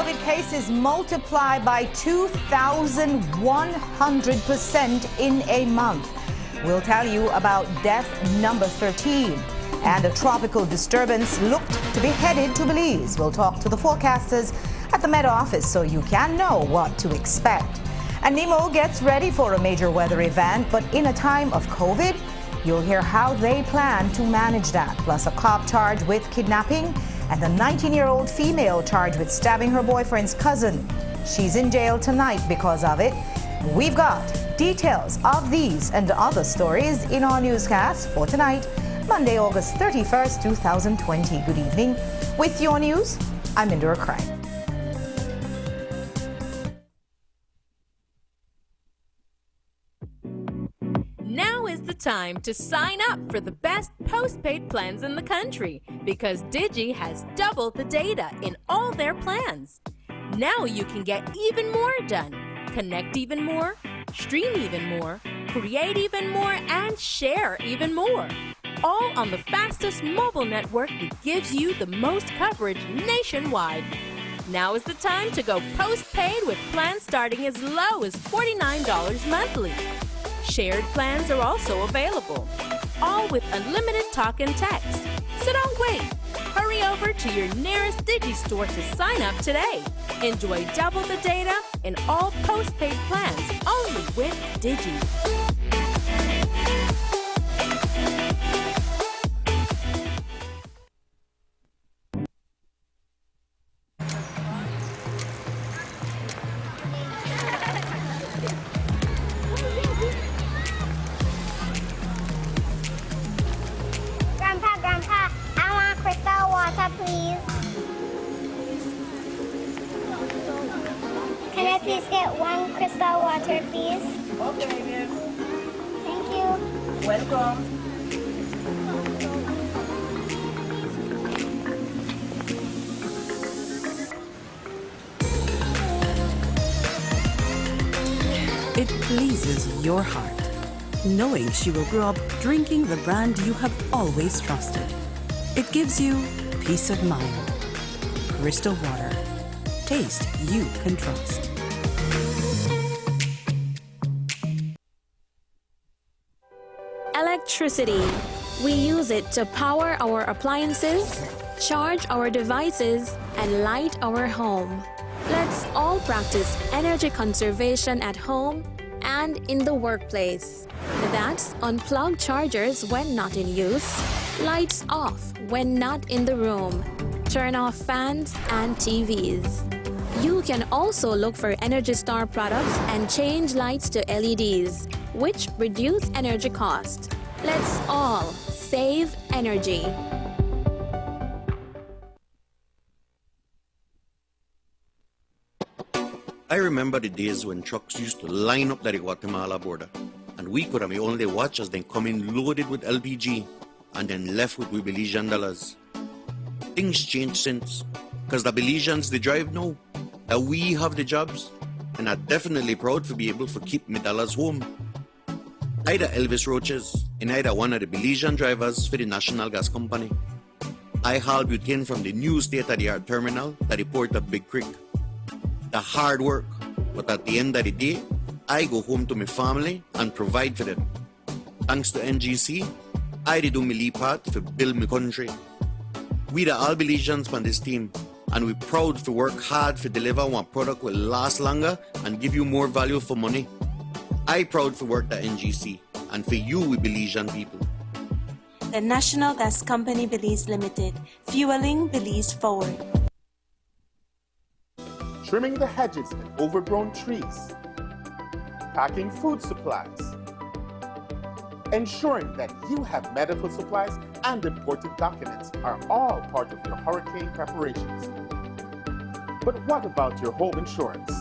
COVID cases multiply by 2,100% in a month. We'll tell you about death number 13. And a tropical disturbance looked to be headed to Belize. We'll talk to the forecasters at the Met Office so you can know what to expect. And NEMO gets ready for a major weather event, but in a time of COVID, you'll hear how they plan to manage that. Plus a cop charged with kidnapping and the 19-year-old female charged with stabbing her boyfriend's cousin. She's in jail tonight because of it. We've got details of these and other stories in our newscast for tonight, Monday, August 31st, 2020. Good evening. With your news, I'm Indira Craig. Now is the time to sign up for the best postpaid plans in the country because Digi has doubled the data in all their plans. Now you can get even more done, connect even more, stream even more, create even more, and share even more. All on the fastest mobile network that gives you the most coverage nationwide. Now is the time to go postpaid with plans starting as low as $49 monthly. Shared plans are also available, all with unlimited talk and text. So don't wait. Hurry over to your nearest Digi store to sign up today. Enjoy double the data in all postpaid plans only with Digi. Grandpa, I want crystal water, please. Can I please get one crystal water, please? Okay, dear. Thank you. Welcome. It pleases your heart, knowing she will grow up drinking the brand you have always trusted. It gives you peace of mind. Crystal water. Taste you can trust. Electricity. We use it to power our appliances, charge our devices, and light our home. Let's all practice energy conservation at home and in the workplace. That's unplug chargers when not in use, lights off when not in the room, turn off fans and TVs. You can also look for Energy Star products and change lights to LEDs, which reduce energy cost. Let's all save energy. I remember the days when trucks used to line up at the Guatemala border, and we could have only watch as they come in loaded with LPG and then left with Belizean dollars. Things changed since, because the Belizeans they drive now, that we have the jobs, and I'm definitely proud to be able to keep my dollars home. Either Elvis Roaches, and either one of the Belizean drivers for the National Gas Company. I haul butane from the new state-of-the-art terminal at the port of Big Creek. The hard work, but at the end of the day, I go home to my family and provide for them. Thanks to NGC, I do my lead part to build my country. We the all Belizeans on this team, and we're proud to work hard to deliver one product will last longer and give you more value for money. I proud to work at NGC, and for you we Belizean people. The National Gas Company Belize Limited, fueling Belize forward. Trimming the hedges and overgrown trees, packing food supplies, ensuring that you have medical supplies and important documents are all part of your hurricane preparations. But what about your home insurance?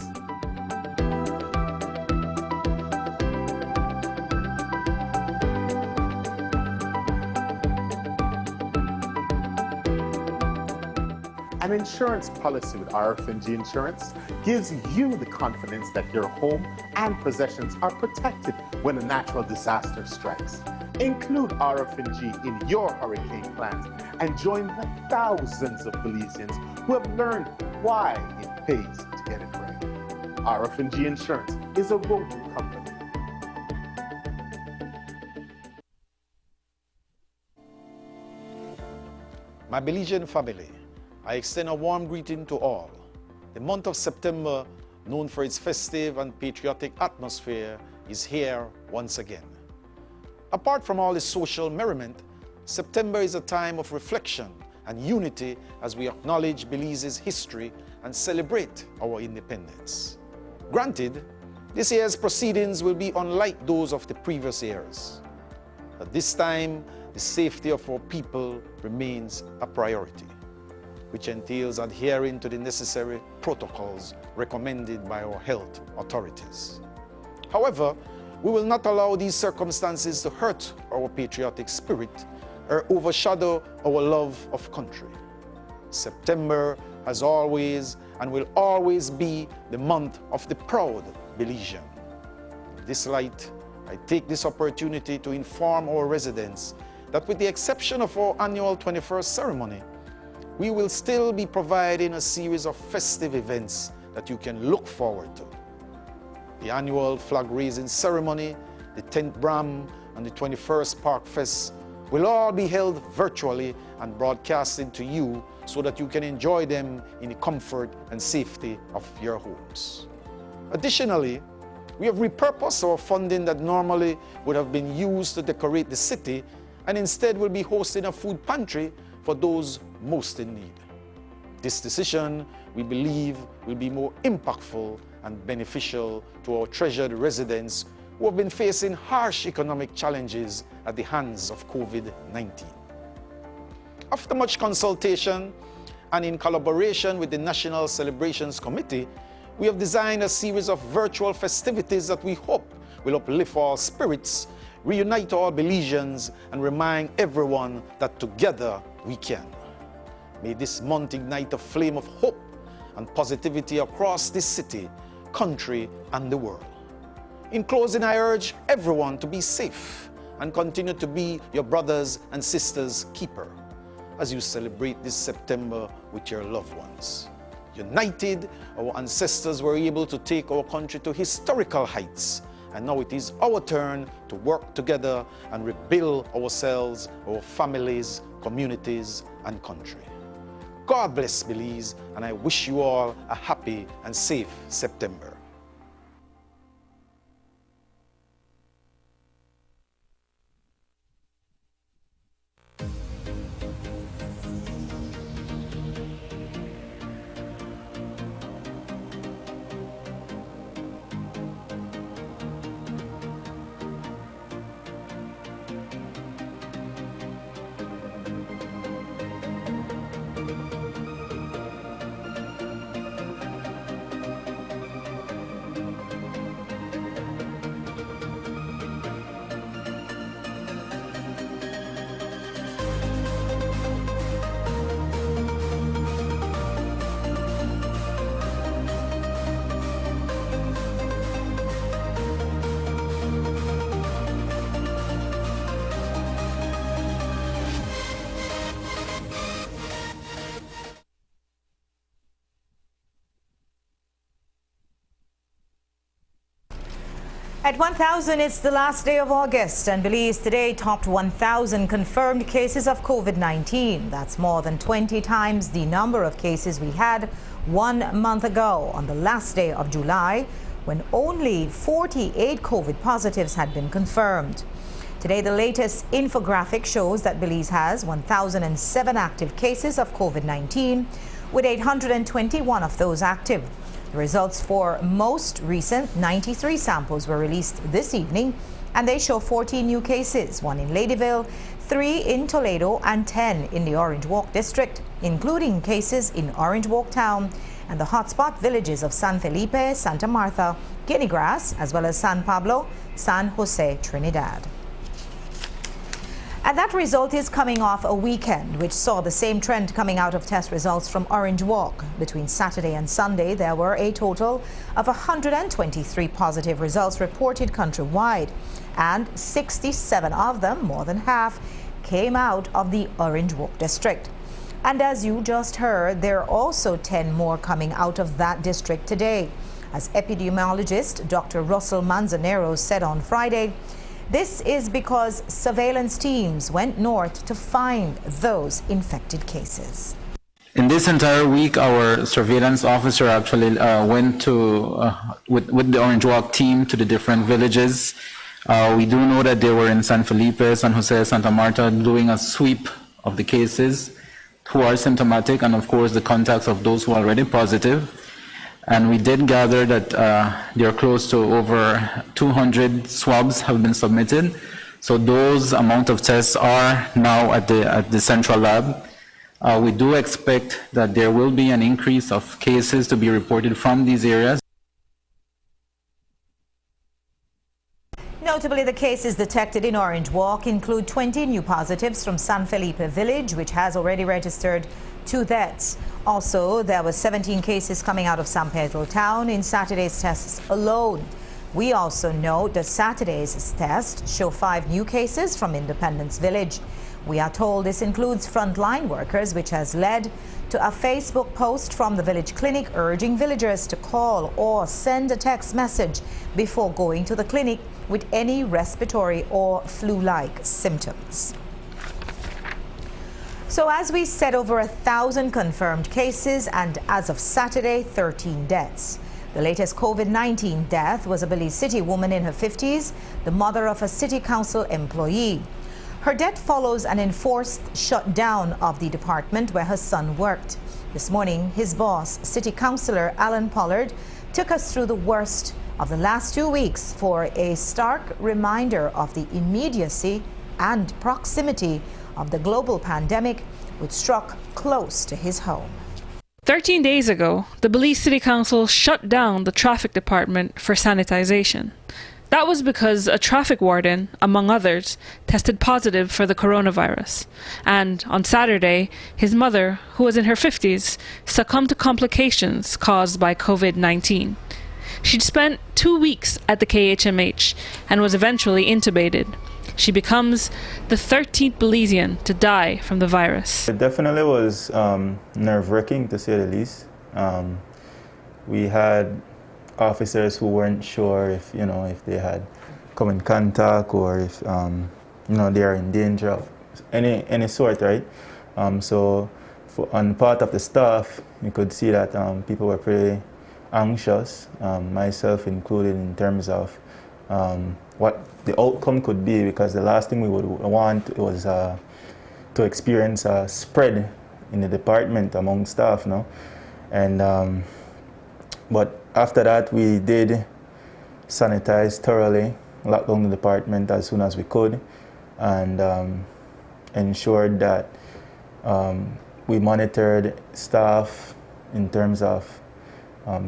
An insurance policy with RF&G Insurance gives you the confidence that your home and possessions are protected when a natural disaster strikes. Include RF&G in your hurricane plans and join the thousands of Belizeans who have learned why it pays to get it right. RF&G Insurance is a Roku company. My Belizean family, I extend a warm greeting to all. The month of September, known for its festive and patriotic atmosphere, is here once again. Apart from all the social merriment, September is a time of reflection and unity as we acknowledge Belize's history and celebrate our independence. Granted, this year's proceedings will be unlike those of the previous years. But this time, the safety of our people remains a priority, which entails adhering to the necessary protocols recommended by our health authorities. However, we will not allow these circumstances to hurt our patriotic spirit or overshadow our love of country. September has always and will always be the month of the proud Belizean. In this light, I take this opportunity to inform our residents that with the exception of our annual 21st ceremony, we will still be providing a series of festive events that you can look forward to. The annual flag-raising ceremony, the 10th Bram, and the 21st Park Fest will all be held virtually and broadcasted to you so that you can enjoy them in the comfort and safety of your homes. Additionally, we have repurposed our funding that normally would have been used to decorate the city and instead will be hosting a food pantry for those most in need. This decision, we believe, will be more impactful and beneficial to our treasured residents who have been facing harsh economic challenges at the hands of COVID-19. After much consultation and in collaboration with the National Celebrations Committee, we have designed a series of virtual festivities that we hope will uplift our spirits, reunite all Belizeans, and remind everyone that together we can. May this month ignite a flame of hope and positivity across this city, country, and the world. In closing, I urge everyone to be safe and continue to be your brothers and sisters' keeper as you celebrate this September with your loved ones. United, our ancestors were able to take our country to historical heights, and now it is our turn to work together and rebuild ourselves, our families, communities, and country. God bless Belize, and I wish you all a happy and safe September. At 1,000, it's the last day of August, and Belize today topped 1,000 confirmed cases of COVID-19. That's more than 20 times the number of cases we had 1 month ago on the last day of July, when only 48 COVID positives had been confirmed. Today, the latest infographic shows that Belize has 1,007 active cases of COVID-19, with 821 of those active. The results for most recent 93 samples were released this evening, and they show 14 new cases, 1 in Ladyville, 3 in Toledo, and 10 in the Orange Walk district, including cases in Orange Walk town and the hotspot villages of San Felipe, Santa Martha, Guinea Grass, as well as San Pablo, San Jose, Trinidad. And that result is coming off a weekend which saw the same trend coming out of test results from Orange Walk. Between Saturday and Sunday, there were a total of 123 positive results reported countrywide, and 67 of them, more than half, came out of the Orange Walk district. And as you just heard, there are also 10 more coming out of that district today. As epidemiologist Dr. Russell Manzanero said on Friday, this is because surveillance teams went north to find those infected cases. In this entire week, our surveillance officer actually went to, with the Orange Walk team, to the different villages. We do know that they were in San Felipe, San Jose, Santa Marta, doing a sweep of the cases who are symptomatic and, of course, the contacts of those who are already positive. And we did gather that there are close to over 200 swabs have been submitted. So those amount of tests are now at the central lab. We do expect that there will be an increase of cases to be reported from these areas. Notably, the cases detected in Orange Walk include 20 new positives from San Felipe village, which has already registered 2 deaths. Also, there were 17 cases coming out of San Pedro town in Saturday's tests alone. We also note that Saturday's test show 5 new cases from Independence Village. We are told this includes frontline workers, which has led to a Facebook post from the village clinic urging villagers to call or send a text message before going to the clinic with any respiratory or flu-like symptoms. So as we said, over 1,000 confirmed cases and as of Saturday, 13 deaths. The latest COVID-19 death was a Belize City woman in her 50s, the mother of a city council employee. Her death follows an enforced shutdown of the department where her son worked. This morning, his boss, City Councillor Alan Pollard, took us through the worst of the last 2 weeks for a stark reminder of the immediacy and proximity of the global pandemic, which struck close to his home. 13 days ago, the Belize City Council shut down the traffic department for sanitization. That was because a traffic warden, among others, tested positive for the coronavirus. And on Saturday, his mother, who was in her 50s, succumbed to complications caused by COVID-19. She'd spent 2 weeks at the KHMH and was eventually intubated. She becomes the 13th Belizean to die from the virus. It definitely was nerve-wracking, to say the least. We had officers who weren't sure if they had come in contact or if they are in danger of any sort, right? So on part of the staff, you could see that people were pretty anxious, myself included, in terms of what the outcome could be, because the last thing we would want was to experience a spread in the department among staff, no? And but after that, we did sanitize thoroughly, lock down the department as soon as we could, and ensured that we monitored staff in terms of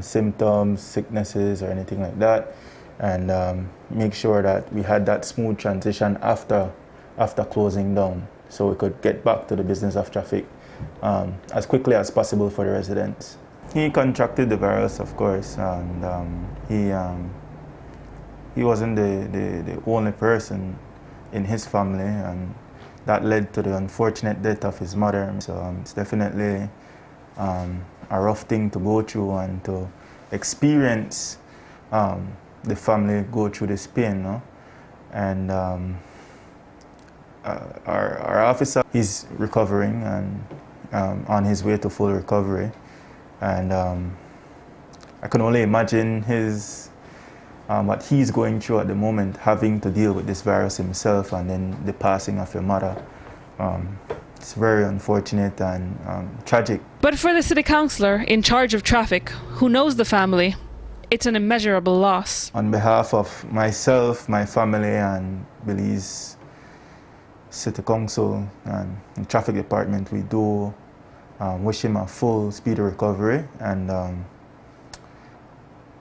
symptoms, sicknesses, or anything like that, and make sure that we had that smooth transition after closing down, so we could get back to the business of traffic as quickly as possible for the residents. He contracted the virus, of course, and he wasn't the only person in his family, and that led to the unfortunate death of his mother. So it's definitely a rough thing to go through and to experience the family go through this pain, no? And our officer is recovering and on his way to full recovery. And I can only imagine what he's going through at the moment, having to deal with this virus himself, and then the passing of your mother. It's very unfortunate and tragic. But for the city councillor in charge of traffic, who knows the family, it's an immeasurable loss. On behalf of myself, my family, and Belize City Council and the traffic department, we do wish him a full, speedy recovery, and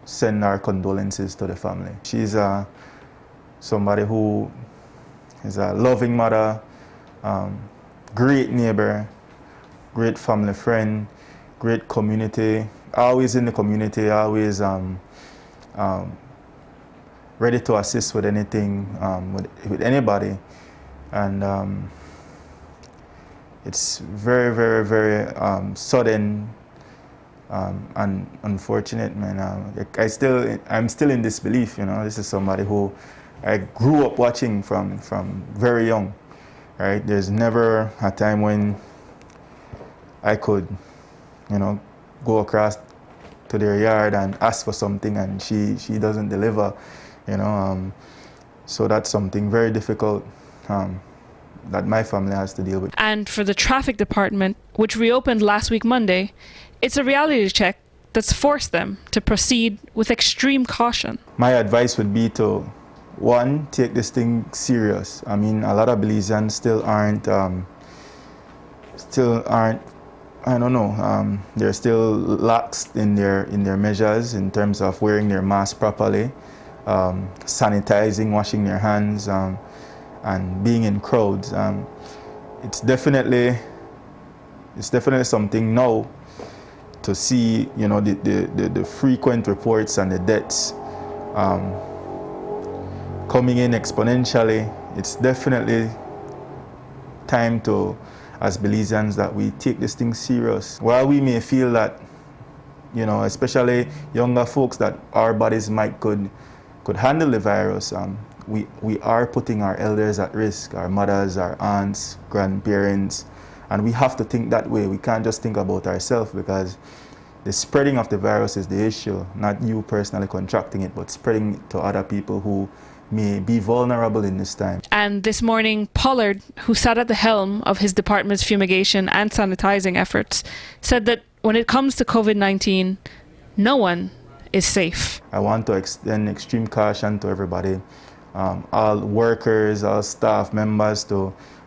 send our condolences to the family. She's somebody who is a loving mother, great neighbor, great family friend, great community, always in the community, always ready to assist with anything, with anybody. And it's very, very, very sudden and unfortunate, man. I'm still in disbelief, you know. This is somebody who I grew up watching from very young, right? There's never a time when I could, you know, go across to their yard and ask for something and she doesn't deliver, you know. So that's something very difficult that my family has to deal with. And for the traffic department, which reopened last week Monday, it's a reality check that's forced them to proceed with extreme caution. My advice would be to, one, take this thing serious. I mean, a lot of Belizeans still aren't, I don't know, they're still lax in their measures in terms of wearing their mask properly, sanitizing, washing their hands, and being in crowds. It's definitely something now to see, you know, the frequent reports and the deaths coming in exponentially. It's definitely time to, as Belizeans, that we take this thing serious. While we may feel that, you know, especially younger folks, that our bodies could handle the virus, we are putting our elders at risk, our mothers, our aunts, grandparents, and we have to think that way. We can't just think about ourselves, because the spreading of the virus is the issue, not you personally contracting it, but spreading it to other people who may be vulnerable in this time. And this morning, Pollard, who sat at the helm of his department's fumigation and sanitizing efforts, said that when it comes to COVID-19, no one is safe. I want to extend extreme caution to everybody, all workers, all staff members.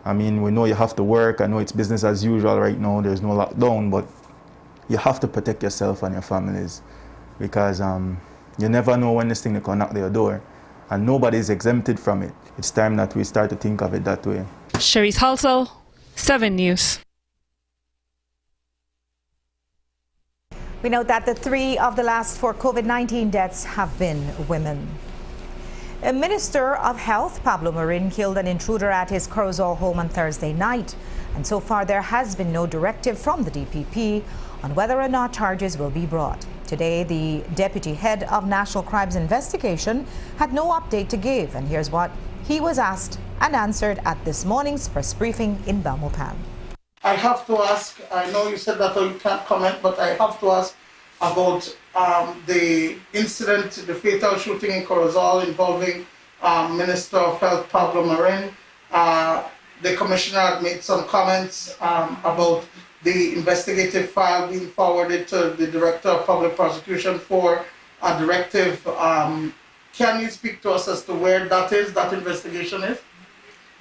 I mean, we know you have to work. I know it's business as usual right now. There's no lockdown, but you have to protect yourself and your families, because you never know when this thing will knock at your door, and nobody is exempted from it. It's time that we start to think of it that way. Cherise Halsall, 7 News. We note that the 3 of the last 4 COVID-19 deaths have been women. A Minister of Health, Pablo Marin, killed an intruder at his Corozal home on Thursday night. And so far, there has been no directive from the DPP on whether or not charges will be brought. Today, the deputy head of National Crimes Investigation had no update to give. And here's what he was asked and answered at this morning's press briefing in Belmopan. I have to ask, I know you said that you can't comment, but I have to ask about the incident, the fatal shooting in Corozal involving Minister of Health Pablo Marin. The commissioner had made some comments about the investigative file being forwarded to the Director of Public Prosecution for a directive. Can you speak to us as to where that investigation is?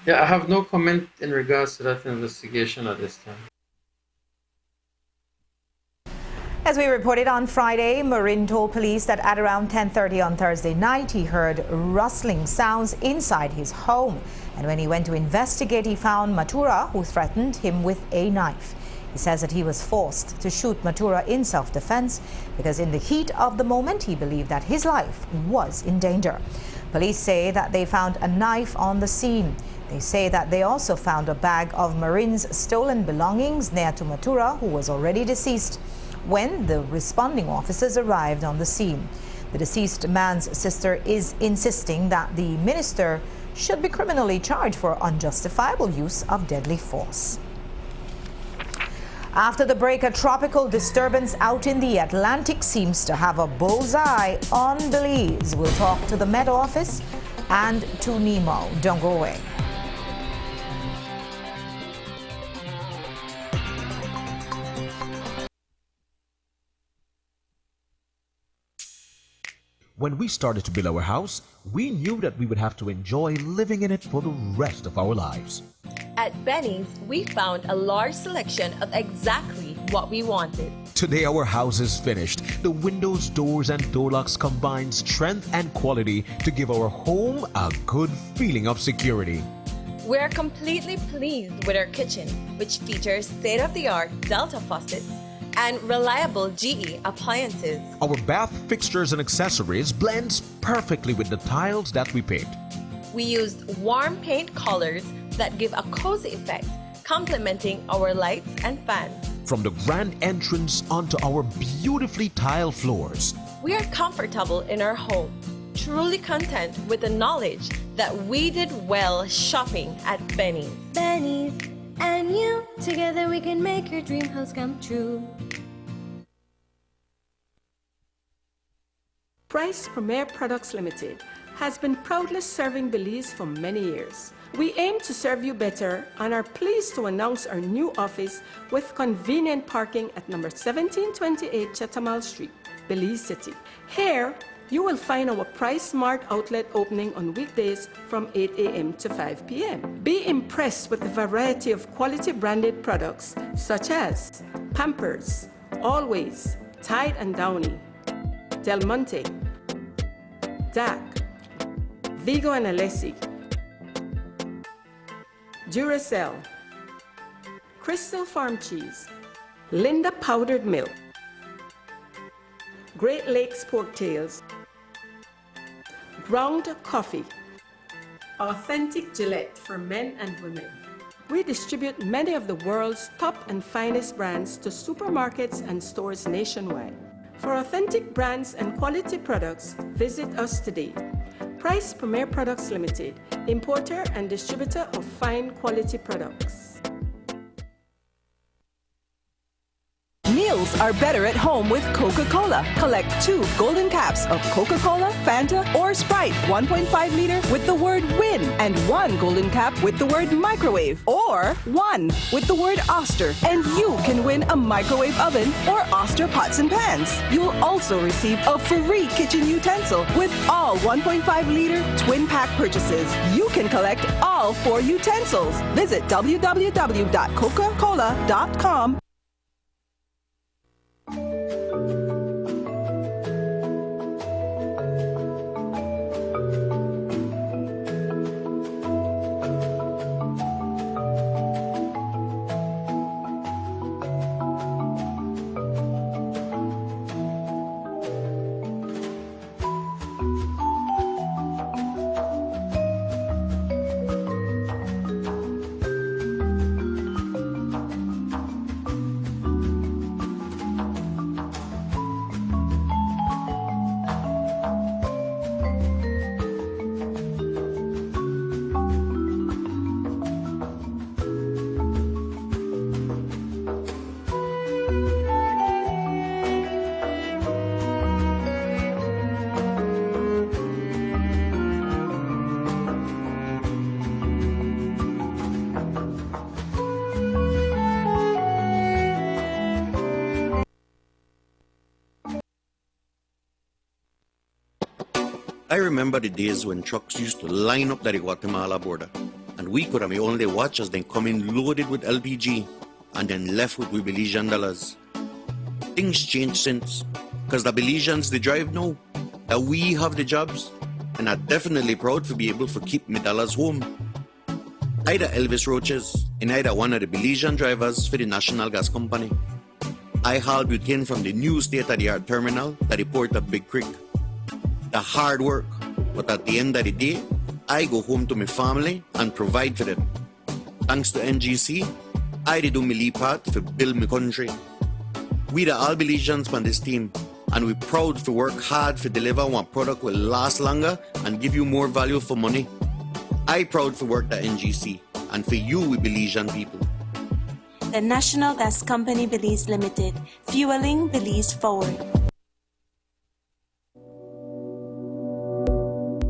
Yeah, I have no comment in regards to that investigation at this time. As we reported on Friday, Marin told police that at around 10:30 on Thursday night, he heard rustling sounds inside his home. And when he went to investigate, he found Matura, who threatened him with a knife. He says that he was forced to shoot Matura in self-defense because in the heat of the moment, he believed that his life was in danger. Police say that they found a knife on the scene. They say that they also found a bag of Marin's stolen belongings near to Matura, who was already deceased, when the responding officers arrived on the scene. The deceased man's sister is insisting that the minister should be criminally charged for unjustifiable use of deadly force. After the break, a tropical disturbance out in the Atlantic seems to have a bullseye on Belize. We'll talk to the Met Office and to Nemo. Don't go away. When we started to build our house, we knew that we would have to enjoy living in it for the rest of our lives. At Benny's, we found a large selection of exactly what we wanted. Today our house is finished. The windows, doors, and door locks combine strength and quality to give our home a good feeling of security. We're completely pleased with our kitchen, which features state-of-the-art Delta faucets and reliable GE appliances. Our bath fixtures and accessories blends perfectly with the tiles that we paint. We used warm paint colors that give a cozy effect, complementing our lights and fans. From the grand entrance onto our beautifully tiled floors. We are comfortable in our home, truly content with the knowledge that we did well shopping at Benny's. Benny's and you, together we can make your dream house come true. Price Premier Products Limited has been proudly serving Belize for many years. We aim to serve you better and are pleased to announce our new office with convenient parking at number 1728 Chetamal Street, Belize City. Here, you will find our Price Smart outlet opening on weekdays from 8 a.m. to 5 p.m. Be impressed with the variety of quality branded products such as Pampers, Always, Tide and Downy, Del Monte, DAC, Vigo and Alessi, Duracell, Crystal Farm Cheese, Linda Powdered Milk, Great Lakes Pork Tails, Ground Coffee, Authentic Gillette for men and women. We distribute many of the world's top and finest brands to supermarkets and stores nationwide. For authentic brands and quality products, visit us today. Price Premier Products Limited, importer and distributor of fine quality products. Meals are better at home with Coca-Cola. Collect 2 golden caps of Coca-Cola, Fanta, or Sprite 1.5 liter with the word WIN and 1 golden cap with the word microwave or 1 with the word Oster, and you can win a microwave oven or Oster pots and pans. You'll also receive a free kitchen utensil with all 1.5 liter twin pack purchases. You can collect all 4 utensils. Visit www.coca-cola.com. I remember the days when trucks used to line up at the Guatemala border, and we could have only watch as they come in loaded with LPG and then left with we Belizean dollars. Things changed since, because the Belizeans they drive now, that we have the jobs, and are definitely proud to be able to keep me dollars home. Either Elvis Roaches and either one of the Belizean drivers for the National Gas Company. I haul butane from the new state-of-the-art terminal to the port of Big Creek. The hard work, but at the end of the day, I go home to my family and provide for them. Thanks to NGC, I do my lead part to build my country. We the all Belizeans on this team, and we're proud to work hard to deliver one product will last longer and give you more value for money. I proud to work at NGC, and for you we Belizean people. The National Gas Company Belize Limited, fueling Belize forward.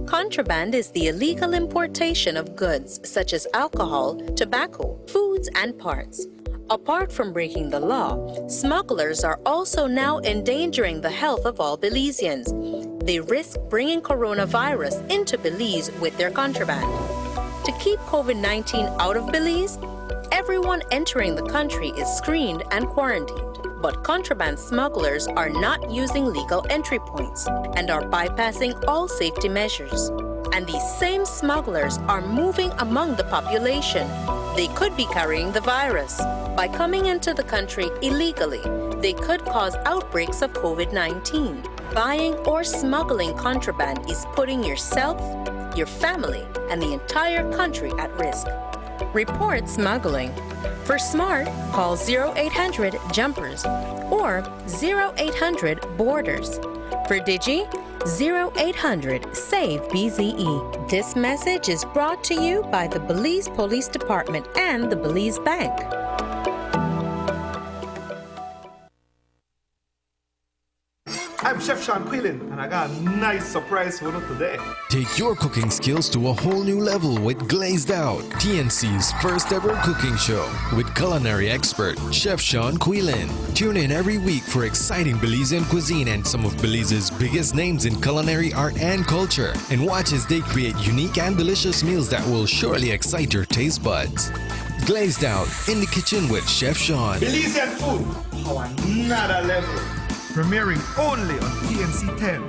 Contraband is the illegal importation of goods such as alcohol, tobacco, foods, and parts. Apart from breaking the law, smugglers are also now endangering the health of all Belizeans. They risk bringing coronavirus into Belize with their contraband. To keep COVID-19 out of Belize, everyone entering the country is screened and quarantined. But contraband smugglers are not using legal entry points and are bypassing all safety measures. And these same smugglers are moving among the population. They could be carrying the virus. By coming into the country illegally, they could cause outbreaks of COVID-19. Buying or smuggling contraband is putting yourself, your family, and the entire country at risk. Report smuggling. For SMART, call 0800-JUMPERS or 0800-BORDERS. For Digi, 0800-SAVE-BZE. This message is brought to you by the Belize Police Department and the Belize Bank. I'm Chef Sean Quillen, and I got a nice surprise for you today. Take your cooking skills to a whole new level with Glazed Out, TNC's first ever cooking show with culinary expert Chef Sean Quillen. Tune in every week for exciting Belizean cuisine and some of Belize's biggest names in culinary art and culture, and watch as they create unique and delicious meals that will surely excite your taste buds. Glazed Out in the kitchen with Chef Sean. Belizean food, how another level. Premiering only on TNC 10.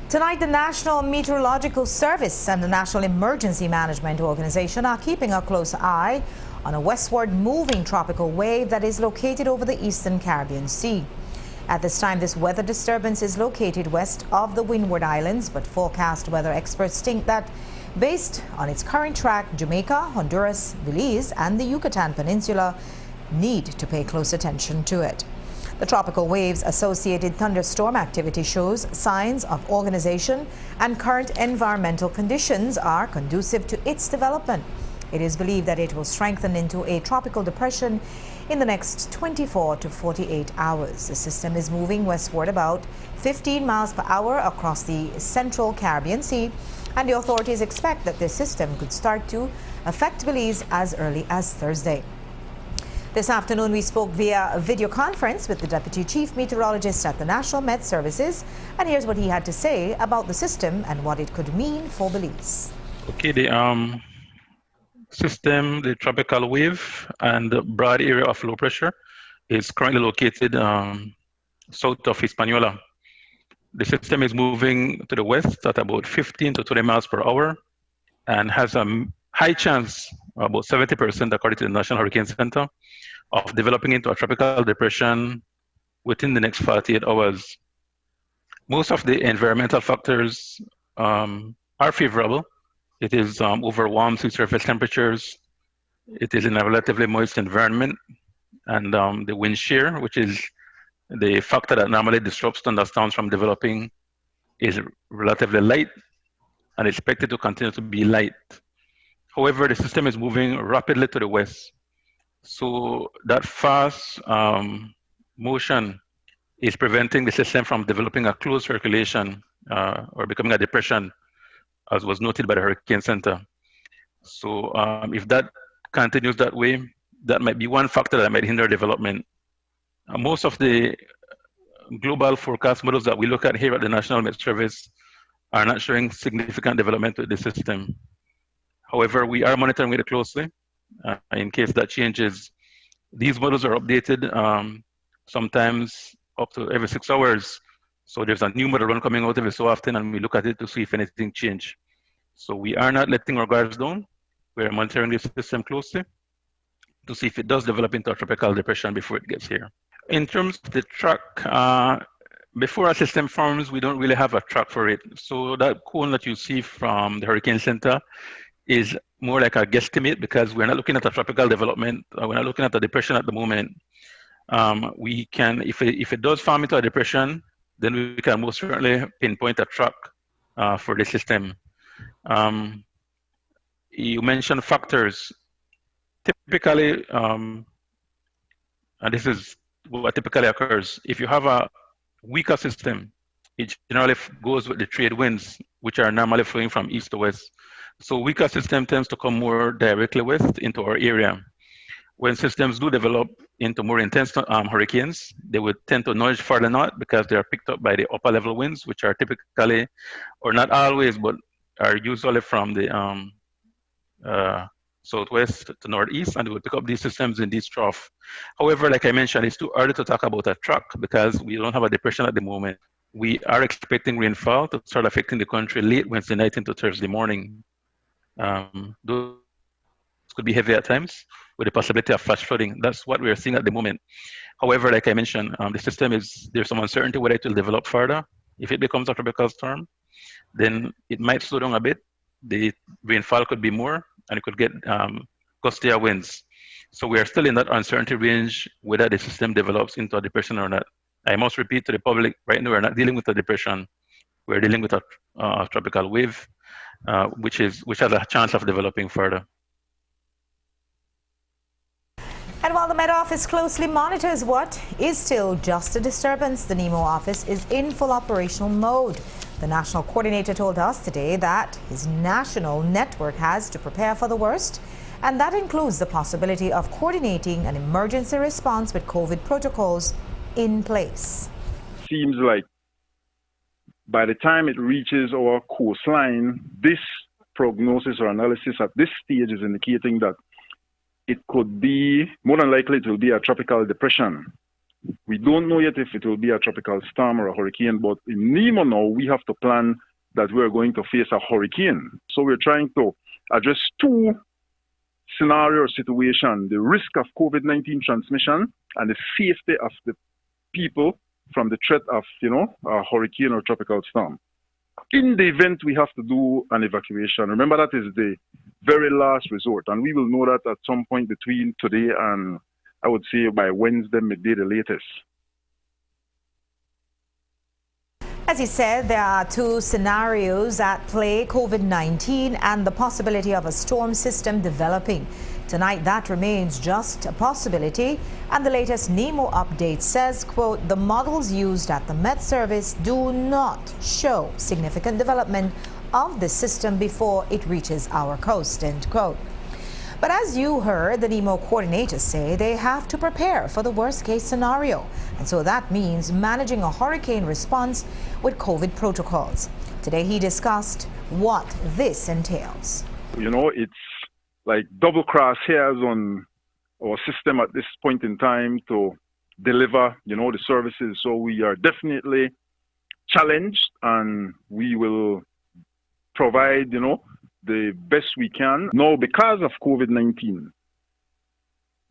Tonight, the National Meteorological Service and the National Emergency Management Organization are keeping a close eye on a westward moving tropical wave that is located over the eastern Caribbean Sea. At this time, this weather disturbance is located west of the Windward Islands, but forecast weather experts think that based on its current track, Jamaica, Honduras, Belize, and the Yucatan Peninsula need to pay close attention to it. The tropical wave's associated thunderstorm activity shows signs of organization, and current environmental conditions are conducive to its development. It is believed that it will strengthen into a tropical depression in the next 24 to 48 hours. The system is moving westward about 15 miles per hour across the central Caribbean Sea, and the authorities expect that this system could start to affect Belize as early as Thursday. This afternoon, we spoke via video conference with the Deputy Chief Meteorologist at the National Met Services, and here's what he had to say about the system and what it could mean for Belize. Okay, the system, the tropical wave and the broad area of low pressure is currently located south of Hispaniola. The system is moving to the west at about 15 to 20 miles per hour and has a high chance, about 70% according to the National Hurricane Center, of developing into a tropical depression within the next 48 hours. Most of the environmental factors are favorable. It is over warm sea surface temperatures. It is in a relatively moist environment. And the wind shear, which is the factor that normally disrupts thunderstorms from developing, is relatively light and expected to continue to be light. However, the system is moving rapidly to the west. So that fast motion is preventing the system from developing a closed circulation or becoming a depression, as was noted by the Hurricane Center. So if that continues that way, that might be one factor that might hinder development. Most of the global forecast models that we look at here at the National Met Service are not showing significant development with the system. However, we are monitoring it closely in case that changes. These models are updated sometimes up to every 6 hours. So there's a new model run coming out every so often, and we look at it to see if anything changed. So we are not letting our guards down. We're monitoring the system closely to see if it does develop into a tropical depression before it gets here. In terms of the track, before our system forms, we don't really have a track for it. So that cone that you see from the Hurricane Center is more like a guesstimate, because we're not looking at a tropical development. We're not looking at a depression at the moment. We can, if it does form into a depression, then we can most certainly pinpoint a track for the system. You mentioned factors. Typically, and this is what typically occurs, if you have a weaker system, it generally goes with the trade winds, which are normally flowing from east to west. So weaker system tends to come more directly west into our area. When systems do develop into more intense hurricanes, they would tend to nudge further north because they are picked up by the upper level winds, which are typically, or not always, but are usually from the southwest to northeast, and we will pick up these systems in these trough. However, like I mentioned, it's too early to talk about a track because we don't have a depression at the moment. We are expecting rainfall to start affecting the country late Wednesday night into Thursday morning. Those could be heavy at times with the possibility of flash flooding. That's what we're seeing at the moment. However, like I mentioned, the system there's some uncertainty whether it will develop further. If it becomes a tropical storm, then it might slow down a bit. The rainfall could be more, and it could get gustier winds. So we are still in that uncertainty range whether the system develops into a depression or not. I must repeat to the public, right now we're not dealing with a depression. We're dealing with a tropical wave, which has a chance of developing further. And while the Met Office closely monitors what is still just a disturbance, the NEMO office is in full operational mode. The national coordinator told us today that his national network has to prepare for the worst, and that includes the possibility of coordinating an emergency response with COVID protocols in place. Seems like by the time it reaches our coastline, this prognosis or analysis at this stage is indicating that it could be, more than likely it will be a tropical depression. We don't know yet if it will be a tropical storm or a hurricane, but in NEMO now, we have to plan that we're going to face a hurricane. So we're trying to address two scenario situations: the risk of COVID-19 transmission and the safety of the people from the threat of, a hurricane or tropical storm. In the event we have to do an evacuation, remember that is the very last resort, and we will know that at some point between today and, I would say, by Wednesday midday the latest. As he said, there are two scenarios at play: COVID-19 and the possibility of a storm system developing. Tonight, that remains just a possibility, and the latest NEMO update says, quote, the models used at the Met Service do not show significant development of the system before it reaches our coast, end quote. But as you heard the NEMO coordinators say, they have to prepare for the worst case scenario. And so that means managing a hurricane response with COVID protocols. Today he discussed what this entails. It's like double crosshairs on our system at this point in time to deliver, the services. So we are definitely challenged, and we will provide, the best we can. Now, because of COVID-19,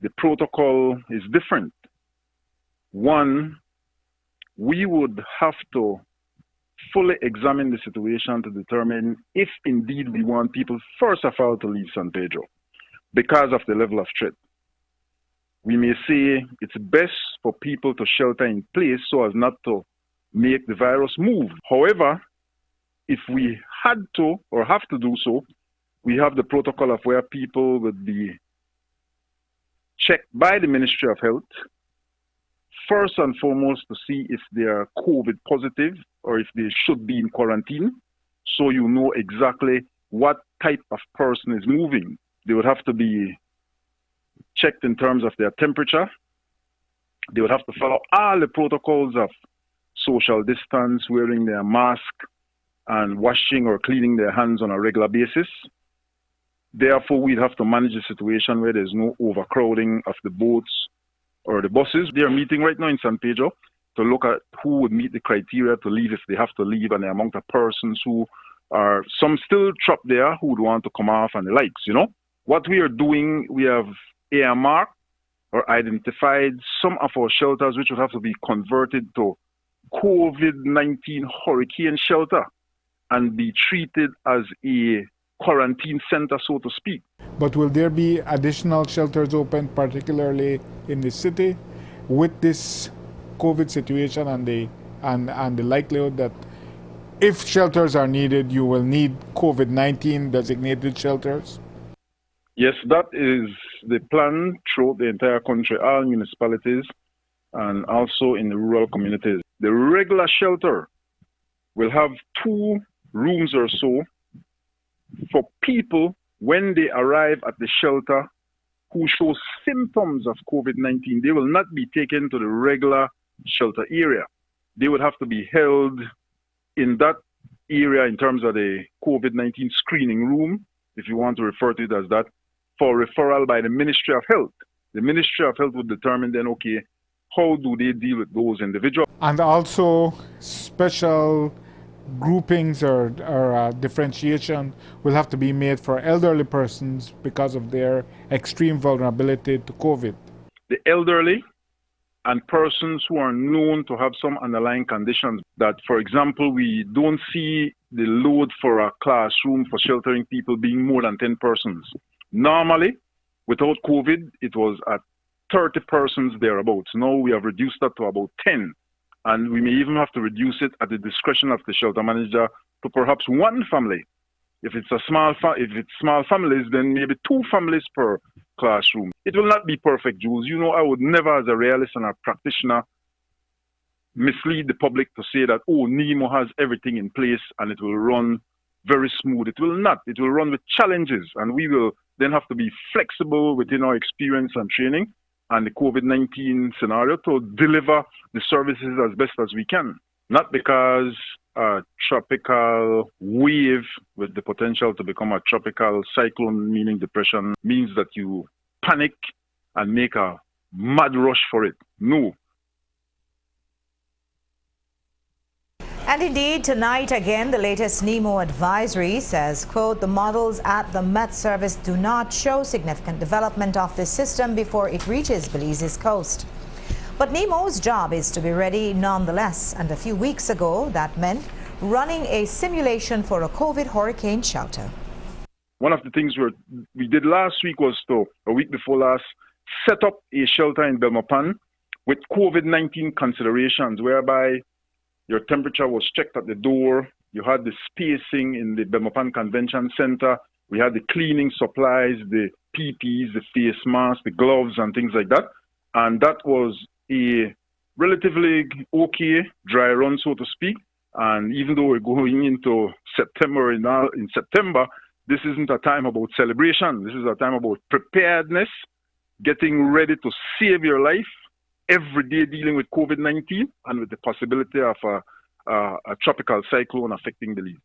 the protocol is different. One, we would have to fully examine the situation to determine if indeed we want people, first of all, to leave San Pedro because of the level of threat. We may say it's best for people to shelter in place so as not to make the virus move. However, if we had to or have to do so, we have the protocol of where people would be checked by the Ministry of Health, first and foremost to see if they are COVID positive or if they should be in quarantine, so you know exactly what type of person is moving. They would have to be checked in terms of their temperature. They would have to follow all the protocols of social distance, wearing their mask, and washing or cleaning their hands on a regular basis. Therefore, we'd have to manage a situation where there's no overcrowding of the boats or the buses. They are meeting right now in San Pedro to look at who would meet the criteria to leave if they have to leave, and the amount of persons who are, some still trapped there who would want to come off and the likes, What we are doing, we have earmarked or identified some of our shelters which would have to be converted to COVID-19 hurricane shelter and be treated as a quarantine center, so to speak. But will there be additional shelters open, particularly in the city, with this COVID situation and the likelihood that if shelters are needed, you will need COVID-19 designated shelters? Yes, that is the plan throughout the entire country, all municipalities, and also in the rural communities. The regular shelter will have 2 rooms or so for people when they arrive at the shelter who show symptoms of COVID-19. They will not be taken to the regular shelter area. They would have to be held in that area in terms of the COVID-19 screening room, if you want to refer to it as that, for referral by the Ministry of Health. The Ministry of Health would determine then, okay, how do they deal with those individuals? And also special groupings or differentiation will have to be made for elderly persons because of their extreme vulnerability to COVID. The elderly and persons who are known to have some underlying conditions that, for example, we don't see the load for a classroom for sheltering people being more than 10 persons. Normally, without COVID, it was at 30 persons thereabouts. Now we have reduced that to about 10. And we may even have to reduce it at the discretion of the shelter manager to perhaps one family. If it's small families, then maybe 2 families per classroom. It will not be perfect, Jules. You know, I would never, as a realist and a practitioner, mislead the public to say that, oh, NEMO has everything in place and it will run very smooth. It will not. It will run with challenges, and we will then have to be flexible within our experience and training and the COVID-19 scenario to deliver the services as best as we can. Not because a tropical wave with the potential to become a tropical cyclone, meaning depression, means that you panic and make a mad rush for it. No. And indeed, tonight again, the latest NEMO advisory says, quote, the models at the Met Service do not show significant development of this system before it reaches Belize's coast. But NEMO's job is to be ready nonetheless, and a few weeks ago, that meant running a simulation for a COVID hurricane shelter. One of the things we did last week was to, a week before last, set up a shelter in Belmopan with COVID-19 considerations, whereby your temperature was checked at the door, you had the spacing in the Belmopan Convention Center, we had the cleaning supplies, the PPEs, the face masks, the gloves and things like that. And that was a relatively okay dry run, so to speak. And even though we're going into September, in September, this isn't a time about celebration. This is a time about preparedness, getting ready to save your life, every day dealing with COVID-19 and with the possibility of a tropical cyclone affecting Belize.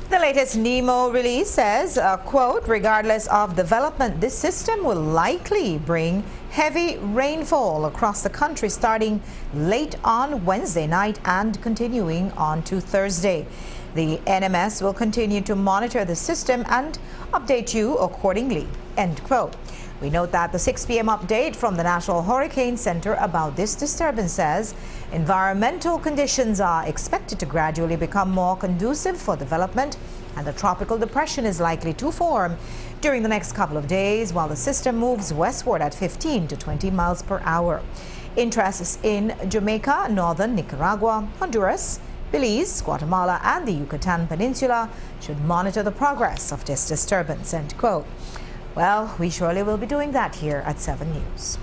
The latest NEMO release says, quote, regardless of development, this system will likely bring heavy rainfall across the country starting late on Wednesday night and continuing on to Thursday. The NMS will continue to monitor the system and update you accordingly, end quote. We note that the 6 p.m. update from the National Hurricane Center about this disturbance says environmental conditions are expected to gradually become more conducive for development, and a tropical depression is likely to form during the next couple of days while the system moves westward at 15 to 20 miles per hour. Interests in Jamaica, northern Nicaragua, Honduras, Belize, Guatemala, and the Yucatan Peninsula should monitor the progress of this disturbance, end quote. Well, we surely will be doing that here at 7 News.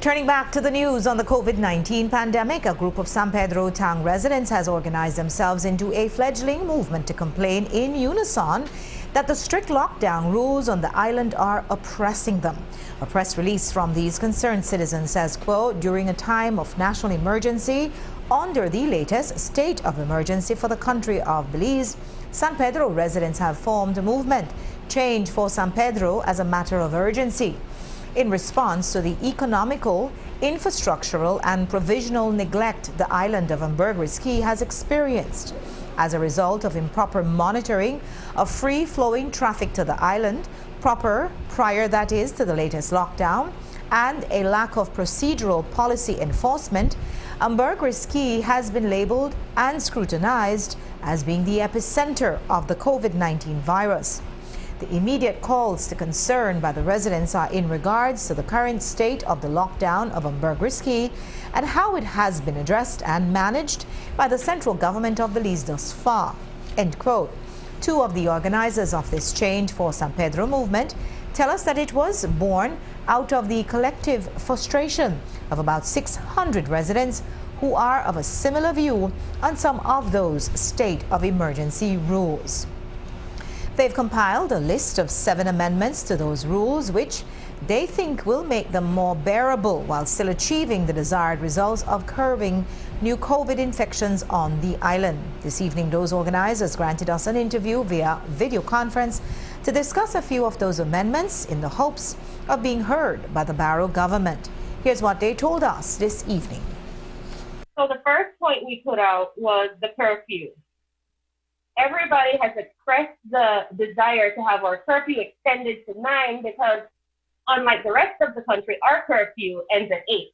Turning back to the news on the COVID-19 pandemic, a group of San Pedro town residents has organized themselves into a fledgling movement to complain in unison that the strict lockdown rules on the island are oppressing them. A press release from these concerned citizens says, quote, during a time of national emergency, under the latest state of emergency for the country of Belize, San Pedro residents have formed a movement, Change for San Pedro, as a matter of urgency, in response to the economical, infrastructural, and provisional neglect the island of Ambergris-Key has experienced as a result of improper monitoring of free-flowing traffic to the island, prior that is to the latest lockdown, and a lack of procedural policy enforcement. Ambergris-Key has been labeled and scrutinized as being the epicenter of the COVID-19 virus. The immediate calls to concern by the residents are in regards to the current state of the lockdown of Ambergris-Key and how it has been addressed and managed by the central government of Belize thus far, end quote. Two of the organizers of this Change for San Pedro movement tell us that it was born out of the collective frustration of about 600 residents who are of a similar view on some of those state of emergency rules. They've compiled a list of 7 amendments to those rules which they think will make them more bearable while still achieving the desired results of curbing new COVID infections on the island. This evening, those organizers granted us an interview via video conference to discuss a few of those amendments in the hopes of being heard by the Barrow government. Here's what they told us this evening. So the first point we put out was the curfew. Everybody has expressed the desire to have our curfew extended to 9 because unlike the rest of the country, our curfew ends at 8.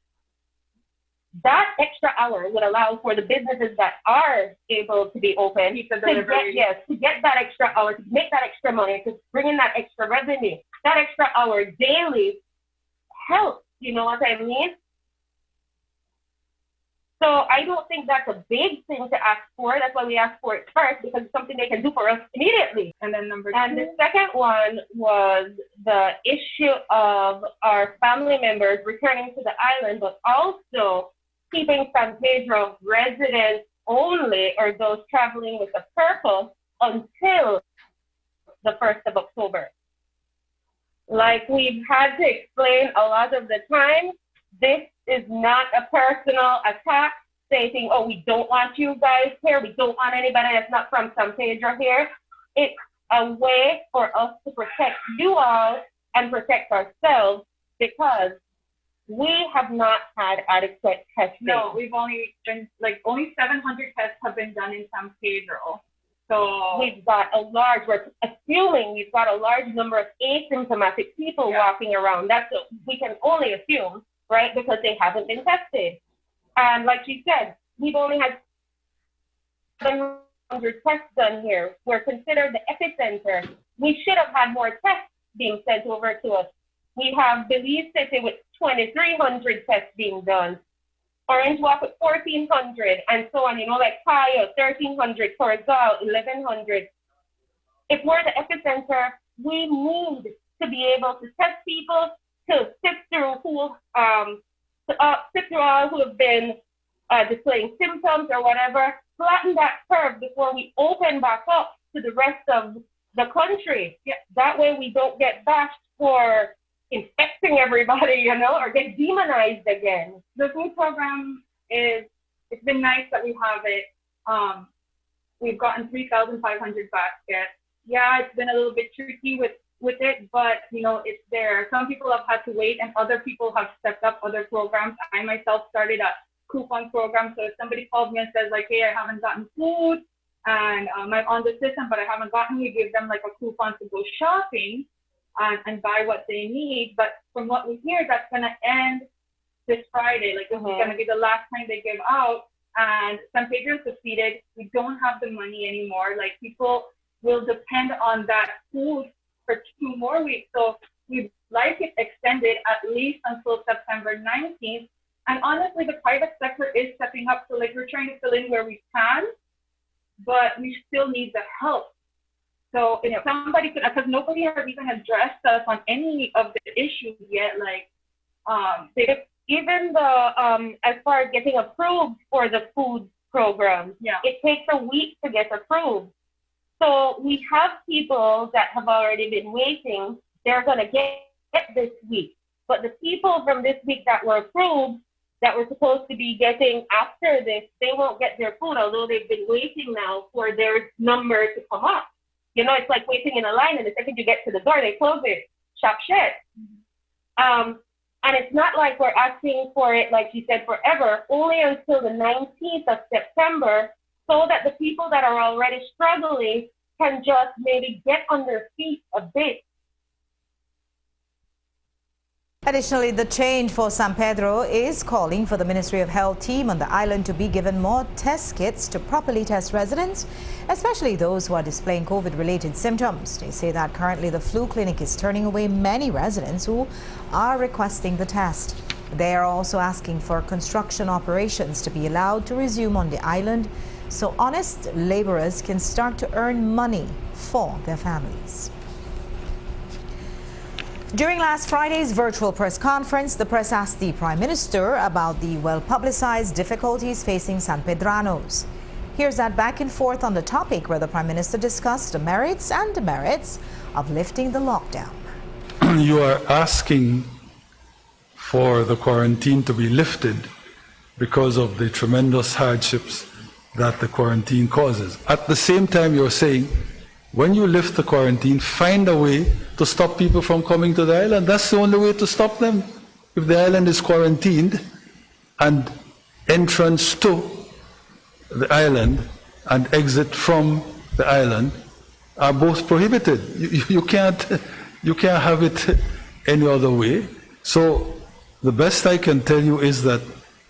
That extra hour would allow for the businesses that are able to be open to get that extra hour, to make that extra money, to bring in that extra revenue. That extra hour daily helps, you know what I mean? So I don't think that's a big thing to ask for. That's why we asked for it first, because it's something they can do for us immediately. And then the second one was the issue of our family members returning to the island, but also keeping San Pedro residents only, or those traveling with a purpose, until the 1st of October. Like we've had to explain a lot of the time, this is not a personal attack stating, oh, we don't want you guys here, we don't want anybody that's not from San Pedro here. It's a way for us to protect you all and protect ourselves, because we have not had adequate testing. No, we've only been, only 700 tests have been done in San Pedro. So we're assuming we've got a large number of asymptomatic people walking around. That's what we can only assume, right? Because they haven't been tested. And like you said, we've only had 700 tests done here. We're considered the epicenter. We should have had more tests being sent over to us. We have Belize City with 2,300 tests being done. Orange Walk with 1,400, and so on, like Kaya, 1,300, Corozal, 1,100. If we're the epicenter, we need to be able to test people, to sift through all who have been displaying symptoms or whatever, flatten that curve before we open back up to the rest of the country. Yeah. That way we don't get bashed for infecting everybody, or get demonized again. The food program it's been nice that we have it. We've gotten 3,500 baskets. Yeah, it's been a little bit tricky with it, but it's there. Some people have had to wait, and other people have stepped up other programs. I myself started a coupon program, so if somebody calls me and says hey, I haven't gotten food, and I'm on the system, but I haven't gotten, we give them a coupon to go shopping and buy what they need. But from what we hear, that's going to end this Friday. This is going to be the last time they give out. And San Pedro's defeated. We don't have the money anymore. People will depend on that food for 2 more weeks. So we'd like it extended at least until September 19th. And honestly, the private sector is stepping up. So we're trying to fill in where we can, but we still need the help. So if somebody could, because nobody has even addressed us on any of the issues yet, even as far as getting approved for the food program, it takes a week to get approved. So we have people that have already been waiting. They're going to get this week. But the people from this week that were approved, that were supposed to be getting after this, they won't get their food, although they've been waiting now for their number to come up. It's like waiting in a line, and the second you get to the door, they close it, shop shut. And it's not like we're asking for it, like you said, forever, only until the 19th of September, so that the people that are already struggling can just maybe get on their feet a bit. Additionally, the change for San Pedro is calling for the Ministry of Health team on the island to be given more test kits to properly test residents, especially those who are displaying COVID-related symptoms. They say that currently the flu clinic is turning away many residents who are requesting the test. They are also asking for construction operations to be allowed to resume on the island so honest laborers can start to earn money for their families. During last Friday's virtual press conference, the press asked the Prime Minister about the well-publicized difficulties facing San Pedranos. Here's that back and forth on the topic, where the Prime Minister discussed the merits and demerits of lifting the lockdown. you are asking for the quarantine to be lifted because of the tremendous hardships that the quarantine causes. At the same time, you're saying, when you lift the quarantine, find a way to stop people from coming to the island. That's the only way to stop them. If the island is quarantined and entrance to the island and exit from the island are both prohibited. You can't have it any other way. So the best I can tell you is that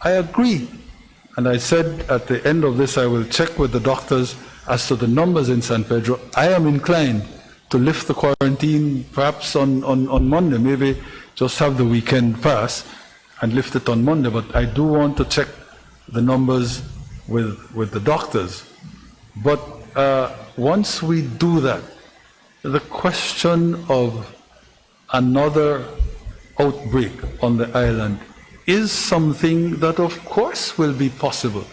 I agree. And I said at the end of this, I will check with the doctors as to the numbers in San Pedro. I am inclined to lift the quarantine perhaps on Monday, maybe just have the weekend pass and lift it on Monday. But I do want to check the numbers with the doctors. But once we do that, the question of another outbreak on the island is something that of course will be possible.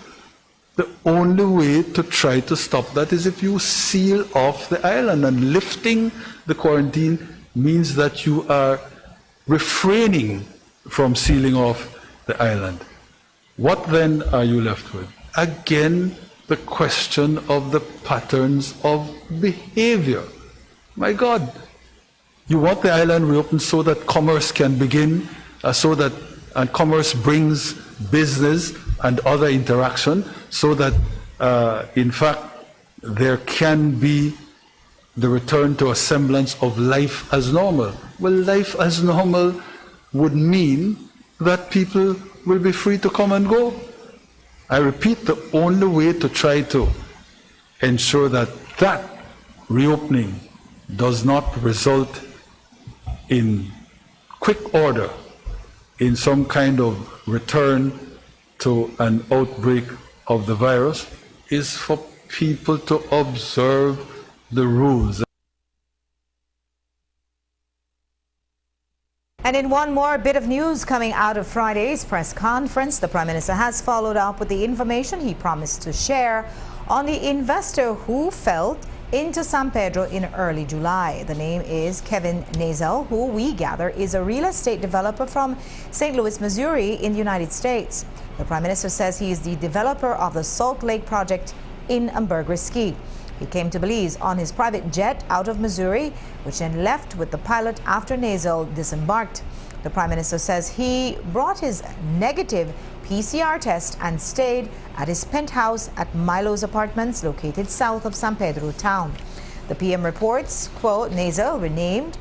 The only way to try to stop that is if you seal off the island, and lifting the quarantine means that you are refraining from sealing off the island. What then are you left with? Again, the question of the patterns of behavior. My God, you want the island reopened so that commerce can begin, and commerce brings business and other interaction, so that in fact there can be the return to a semblance of life as normal. Well, life as normal would mean that people will be free to come and go. I repeat, the only way to try to ensure that that reopening does not result in quick order in some kind of return to an outbreak of the virus is for people to observe the rules. And in one more bit of news coming out of Friday's press conference, the Prime Minister has followed up with the information he promised to share on the investor who fell into San Pedro in early July. The name is Kevin Nazel, who we gather is a real estate developer from St. Louis, Missouri in the United States. The Prime Minister says he is the developer of the Salt Lake project in Ambergris-Ski. He came to Belize on his private jet out of Missouri, which then left with the pilot after Nazel disembarked. The Prime Minister says he brought his negative PCR test and stayed at his penthouse at Milo's Apartments, located south of San Pedro town. The PM reports, quote, Nazel remained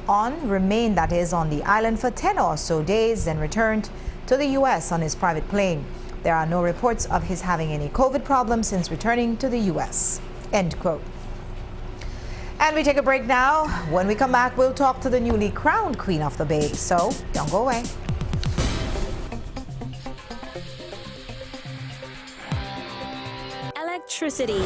on the island for 10 or so days, then returned to the U.S. on his private plane. There are no reports of his having any COVID problems since returning to the U.S. End quote. And we take a break now. When we come back, we'll talk to the newly crowned Queen of the Bay. So don't go away. Electricity.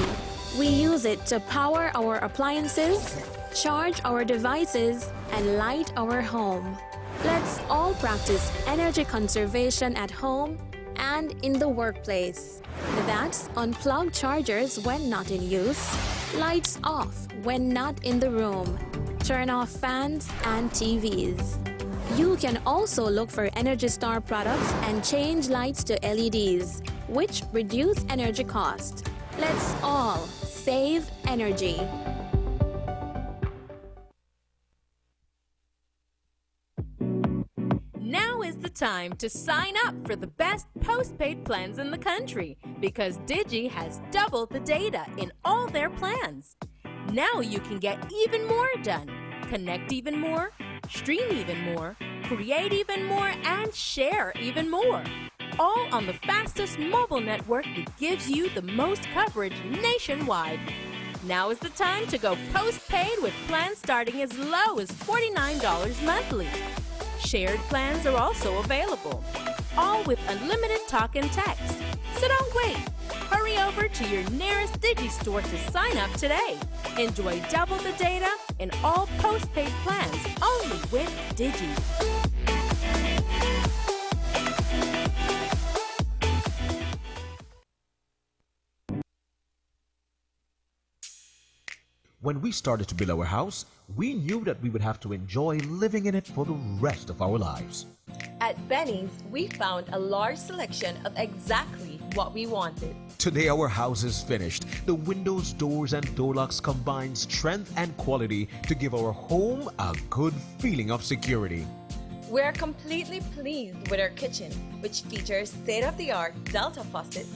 We use it to power our appliances, charge our devices, and light our home. Let's all practice energy conservation at home and in the workplace. That's unplug chargers when not in use, lights off when not in the room, turn off fans and TVs. You can also look for Energy Star products and change lights to LEDs, which reduce energy cost. Let's all save energy. Now is the time to sign up for the best postpaid plans in the country, because Digi has doubled the data in all their plans. Now you can get even more done, connect even more, stream even more, create even more, and share even more. All on the fastest mobile network that gives you the most coverage nationwide. Now is the time to go postpaid with plans starting as low as $49 monthly. Shared plans are also available, all with unlimited talk and text. So don't wait. Hurry over to your nearest Digi store to sign up today. Enjoy double the data in all postpaid plans only with Digi. When we started to build our house, we knew that we would have to enjoy living in it for the rest of our lives. At Benny's, we found a large selection of exactly what we wanted. Today our house is finished. The windows, doors, and door locks combine strength and quality to give our home a good feeling of security. We're completely pleased with our kitchen, which features state-of-the-art Delta faucets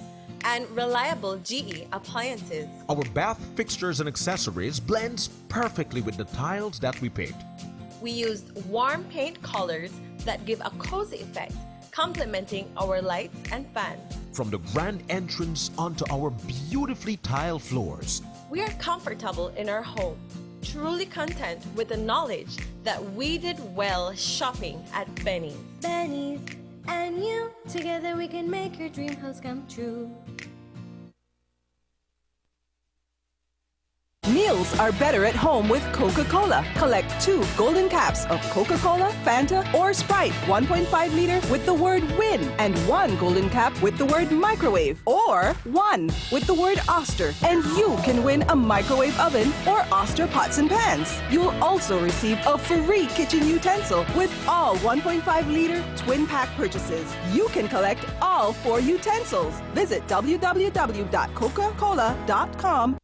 and reliable GE appliances. Our bath fixtures and accessories blends perfectly with the tiles that we picked. We used warm paint colors that give a cozy effect, complementing our lights and fans. From the grand entrance onto our beautifully tiled floors. We are comfortable in our home, truly content with the knowledge that we did well shopping at Benny's. Benny's and you, together we can make your dream house come true. Meals are better at home with Coca-Cola. Collect 2 golden caps of Coca-Cola, Fanta, or Sprite 1.5 liter with the word WIN and 1 golden cap with the word microwave or 1 with the word Oster, and you can win a microwave oven or Oster pots and pans. You'll also receive a free kitchen utensil with all 1.5 liter twin pack purchases. You can collect all 4 utensils. Visit www.coca-cola.com.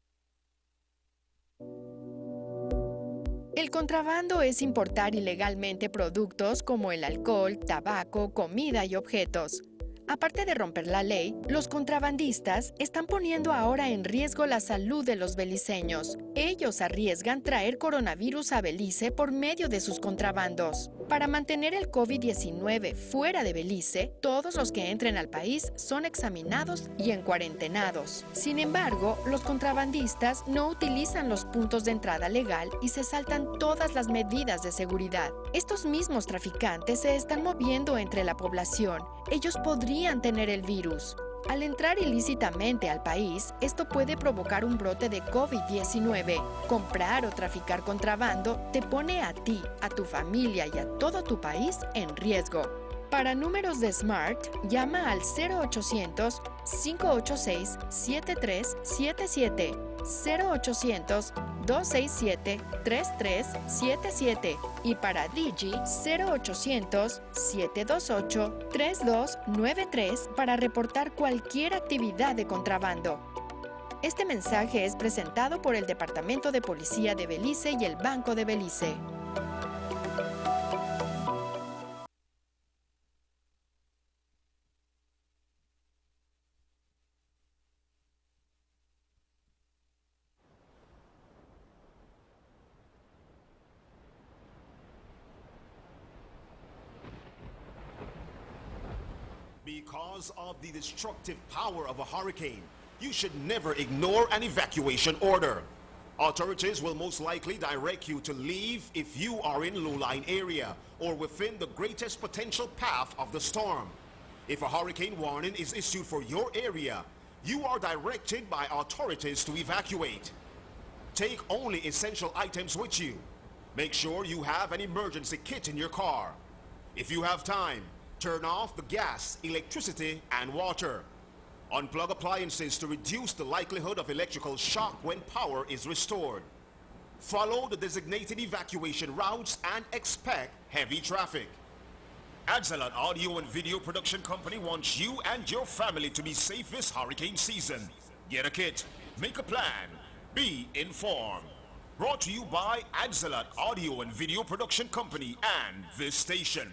El contrabando es importar ilegalmente productos como el alcohol, tabaco, comida y objetos. Aparte de romper la ley, los contrabandistas están poniendo ahora en riesgo la salud de los beliceños. Ellos arriesgan traer coronavirus a Belice por medio de sus contrabandos. Para mantener el COVID-19 fuera de Belice, todos los que entren al país son examinados y encuarentenados. Sin embargo, los contrabandistas no utilizan los puntos de entrada legal y se saltan todas las medidas de seguridad. Estos mismos traficantes se están moviendo entre la población. Ellos podrían tener el virus. Al entrar ilícitamente al país, esto puede provocar un brote de COVID-19. Comprar o traficar contrabando te pone a ti, a tu familia y a todo tu país en riesgo. Para números de Smart, llama al 0800-586-7377, 0800-267-3377 y para Digi 0800-728-3293 para reportar cualquier actividad de contrabando. Este mensaje es presentado por el Departamento de Policía de Belice y el Banco de Belice. Because of the destructive power of a hurricane, you should never ignore an evacuation order. Authorities will most likely direct you to leave if you are in low-lying area or within the greatest potential path of the storm. If a hurricane warning is issued for your area, you are directed by authorities to evacuate. Take only essential items with you. Make sure you have an emergency kit in your car. If you have time, turn off the gas, electricity, and water. Unplug appliances to reduce the likelihood of electrical shock when power is restored. Follow the designated evacuation routes and expect heavy traffic. Adzalat Audio and Video Production Company wants you and your family to be safe this hurricane season. Get a kit, make a plan, be informed. Brought to you by Adzalat Audio and Video Production Company and this station.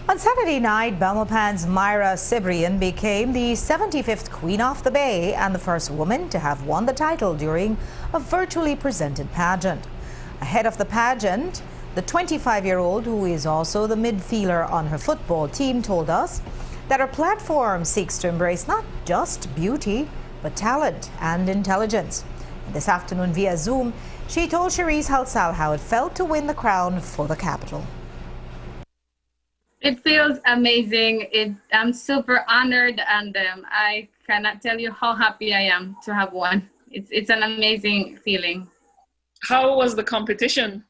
On Saturday night, Belmopan's Myra Cibrian became the 75th Queen of the Bay and the first woman to have won the title during a virtually presented pageant. Ahead of the pageant, the 25-year-old, who is also the midfielder on her football team, told us that her platform seeks to embrace not just beauty, but talent and intelligence. This afternoon via Zoom, she told Cherise Halsal how it felt to win the crown for the capital. It feels amazing. I'm super honored, and I cannot tell you how happy I am to have won. It's an amazing feeling. How was the competition?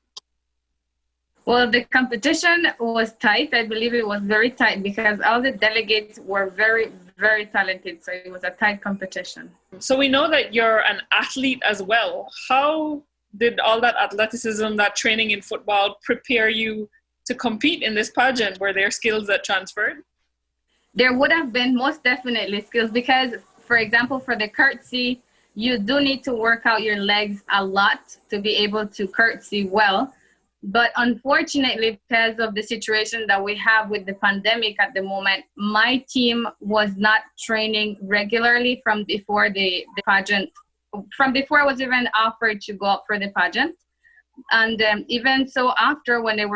Well, the competition was tight. I believe it was very tight because all the delegates were very, very talented. So it was a tight competition. So we know that you're an athlete as well. How did all that athleticism, that training in football prepare you to compete in this pageant? Were there skills that transferred? There would have been most definitely skills because, for example, for the curtsy, you do need to work out your legs a lot to be able to curtsy well. But unfortunately, because of the situation that we have with the pandemic at the moment, my team was not training regularly from before the pageant, from before I was even offered to go up for the pageant. And even so after, when they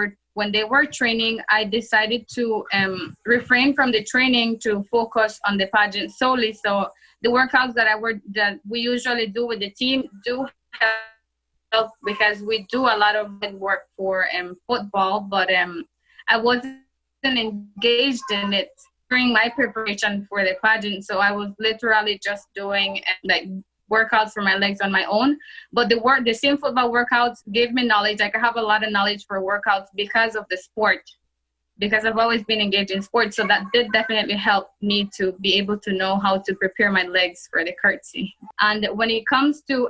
were training, I decided to refrain from the training to focus on the pageant solely. So the workouts that we usually do with the team do help because we do a lot of work for football, but I wasn't engaged in it during my preparation for the pageant. So I was literally just doing like workouts for my legs on my own. But the same football workouts gave me knowledge. Like I have a lot of knowledge for workouts because of the sport, because I've always been engaged in sports. So that did definitely help me to be able to know how to prepare my legs for the curtsy. And when it comes to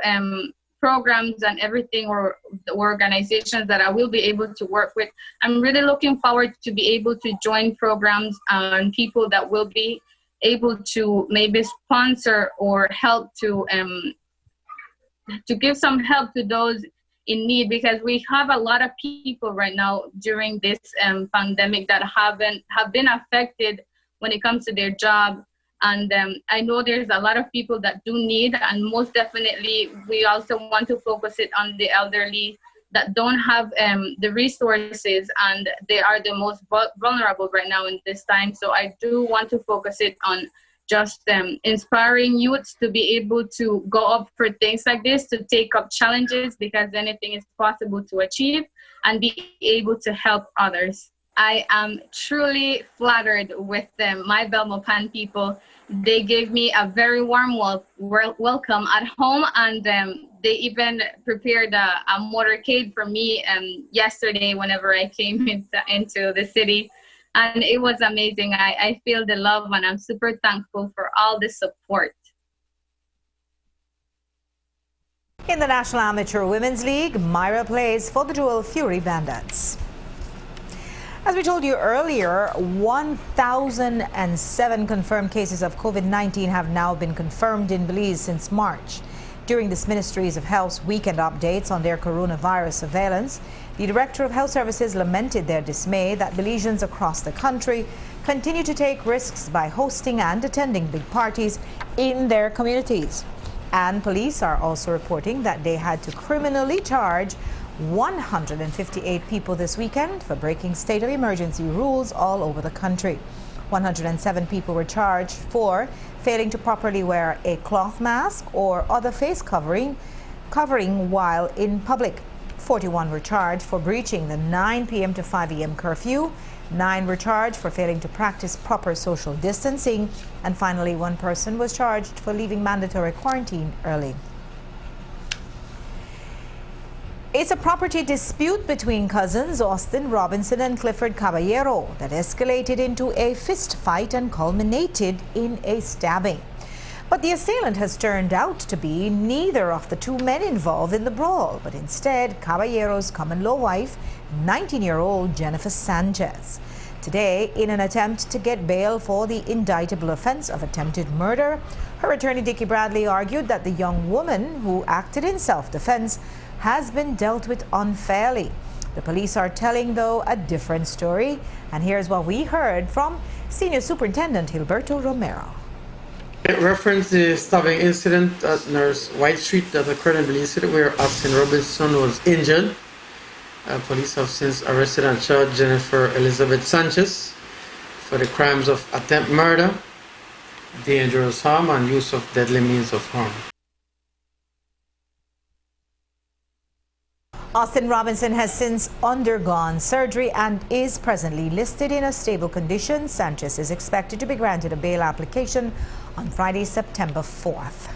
programs and everything, or the organizations that I will be able to work with, I'm really looking forward to be able to join programs and people that will be able to maybe sponsor or help to give some help to those in need, because we have a lot of people right now during this pandemic that have been affected when it comes to their job. And I know there's a lot of people that do need, and most definitely we also want to focus it on the elderly that don't have the resources, and they are the most vulnerable right now in this time. So I do want to focus it on just inspiring youths to be able to go up for things like this, to take up challenges, because anything is possible to achieve, and be able to help others. I am truly flattered with my Belmopan people. They gave me a very warm welcome at home, and they even prepared a motorcade for me yesterday whenever I came into the city. And it was amazing. I feel the love, and I'm super thankful for all the support. In the National Amateur Women's League, Myra plays for the Jewel Fury Bandits. As we told you earlier, 1,007 confirmed cases of COVID-19 have now been confirmed in Belize since March. During this Ministries of Health's weekend updates on their coronavirus surveillance, the Director of Health Services lamented their dismay that Belizeans across the country continue to take risks by hosting and attending big parties in their communities. And police are also reporting that they had to criminally charge 158 people this weekend for breaking state of emergency rules all over the country. 107 people were charged for failing to properly wear a cloth mask or other face covering while in public. 41 were charged for breaching the 9 p.m. to 5 a.m. curfew. 9 were charged for failing to practice proper social distancing. And finally, 1 person was charged for leaving mandatory quarantine early. It's a property dispute between cousins Austin Robinson and Clifford Caballero that escalated into a fist fight and culminated in a stabbing. But the assailant has turned out to be neither of the 2 men involved in the brawl, but instead Caballero's common-law wife, 19-year-old Jennifer Sanchez. Today, in an attempt to get bail for the indictable offense of attempted murder, her attorney Dickie Bradley argued that the young woman who acted in self-defense has been dealt with unfairly. The police are telling, though, a different story. And here's what we heard from Senior Superintendent Gilberto Romero. It referenced the stabbing incident at Nurse White Street that occurred in Belize City, where Austin Robinson was injured. Police have since arrested and charged Jennifer Elizabeth Sanchez for the crimes of attempted murder, dangerous harm, and use of deadly means of harm. Austin Robinson has since undergone surgery and is presently listed in a stable condition. Sanchez is expected to be granted a bail application on Friday, September 4th.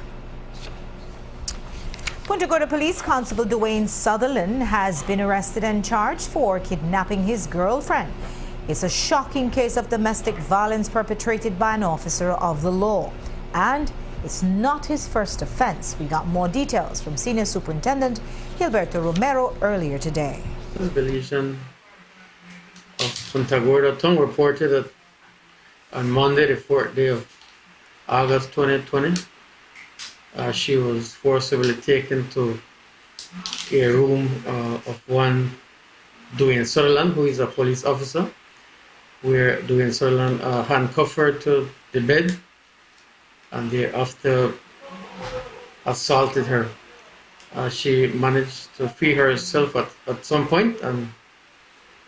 Punta Gorda Police Constable Dwayne Sutherland has been arrested and charged for kidnapping his girlfriend. It's a shocking case of domestic violence perpetrated by an officer of the law. And it's not his first offense. We got more details from Senior Superintendent Gilberto Romero earlier today. The Belizean of Punta Gorda Town reported that on Monday, the 4th day of August 2020, she was forcibly taken to a room of one Dwayne Sutherland, who is a police officer, where Dwayne Sutherland handcuffed her to the bed and thereafter assaulted her. She managed to free herself at some point and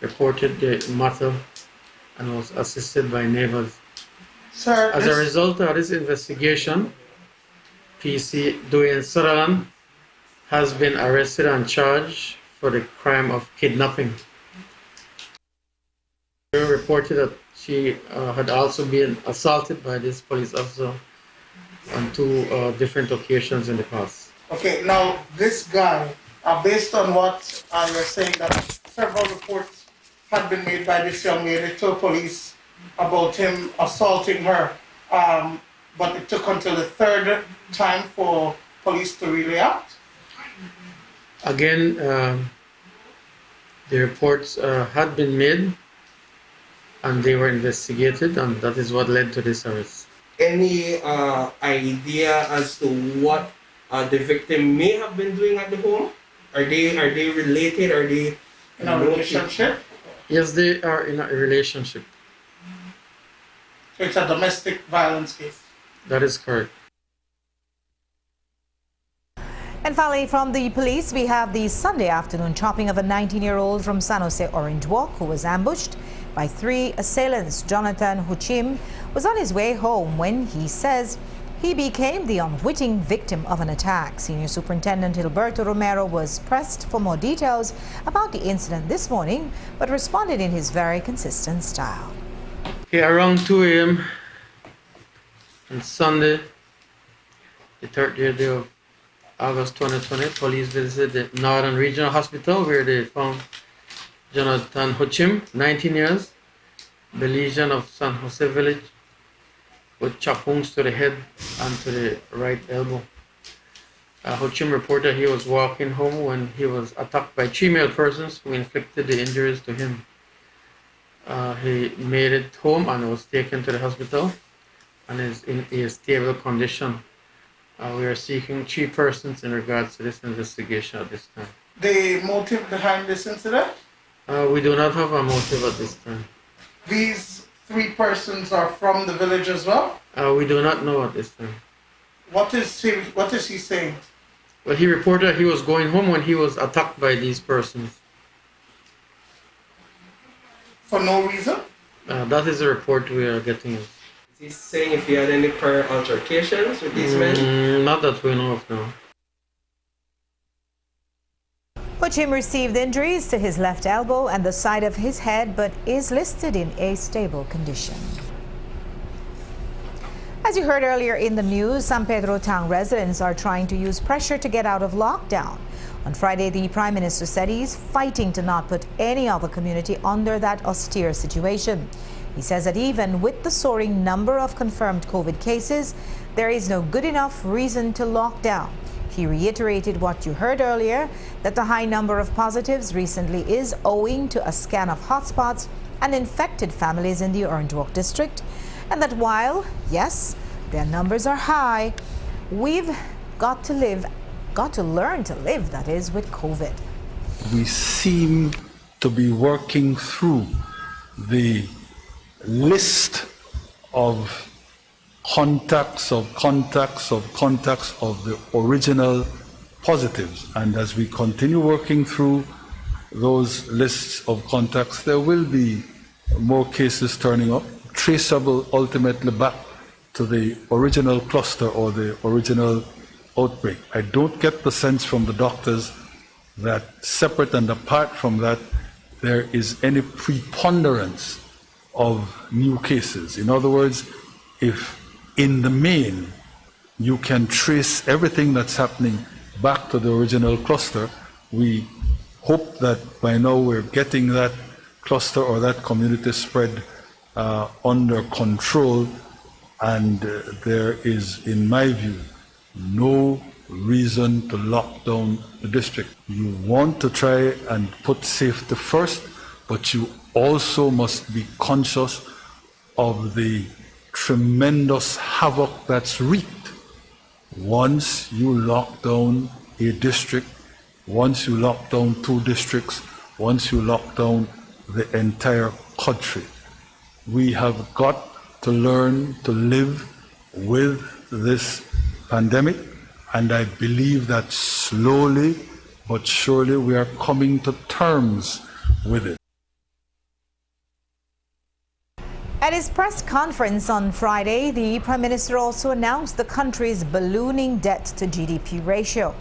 reported the matter and was assisted by neighbors. Sir, as a result of this investigation, PC Dwayne Sutherland has been arrested and charged for the crime of kidnapping. She reported that she had also been assaulted by this police officer on 2 different occasions in the past. Okay, now this guy, based on what you're saying, that several reports had been made by this young lady to police about him assaulting her, but it took until the 3rd time for police to really act. Again, the reports had been made and they were investigated, and that is what led to this arrest. Any idea as to what the victim may have been doing at the home? Are they related? Are they in a relationship? Yes, they are in a relationship. So it's a domestic violence case. That is correct. And finally, from the police, we have the Sunday afternoon chopping of a 19-year-old from San Jose Orange Walk who was ambushed by 3 assailants. Jonathan Huchim was on his way home when he says he became the unwitting victim of an attack. Senior Superintendent Gilberto Romero was pressed for more details about the incident this morning, but responded in his very consistent style. Okay, around 2 a.m. on Sunday, the 3rd day of August 2020, police visited the Northern Regional Hospital where they found Jonathan Huchim, 19 years, Belizean of San Jose Village, with chop wounds to the head and to the right elbow. Huchim reported he was walking home when he was attacked by 3 male persons who inflicted the injuries to him. He made it home and was taken to the hospital and is in a stable condition. We are seeking 3 persons in regards to this investigation at this time. The motive behind this incident? We do not have a motive at this time. These 3 persons are from the village as well? We do not know at this time. What is he saying? Well, he reported he was going home when he was attacked by these persons. For no reason? That is the report we are getting. Is he saying if he had any prior altercations with these men? Not that we know of now. Huchim received injuries to his left elbow and the side of his head, but is listed in a stable condition. As you heard earlier in the news, San Pedro town residents are trying to use pressure to get out of lockdown. On Friday, the Prime Minister said he's fighting to not put any other community under that austere situation. He says that even with the soaring number of confirmed COVID cases, there is no good enough reason to lock down. He reiterated what you heard earlier, that the high number of positives recently is owing to a scan of hotspots and infected families in the Orange Walk district, and that while, yes, their numbers are high, we've got to learn to live, that is, with COVID. We seem to be working through the list of contacts of the original positives. And as we continue working through those lists of contacts, there will be more cases turning up, traceable ultimately back to the original cluster or the original outbreak. I don't get the sense from the doctors that separate and apart from that, there is any preponderance of new cases. In other words, if in the main you can trace everything that's happening back to the original cluster, we hope that by now we're getting that cluster or that community spread under control, and there is, in my view, no reason to lock down the district. You want to try and put safety first, but you also must be conscious of the tremendous havoc that's wreaked once you lock down a district, once you lock down 2 districts, once you lock down the entire country. We have got to learn to live with this pandemic, and I believe that slowly but surely we are coming to terms with it. At his press conference on Friday, the Prime Minister also announced the country's ballooning debt-to-GDP ratio.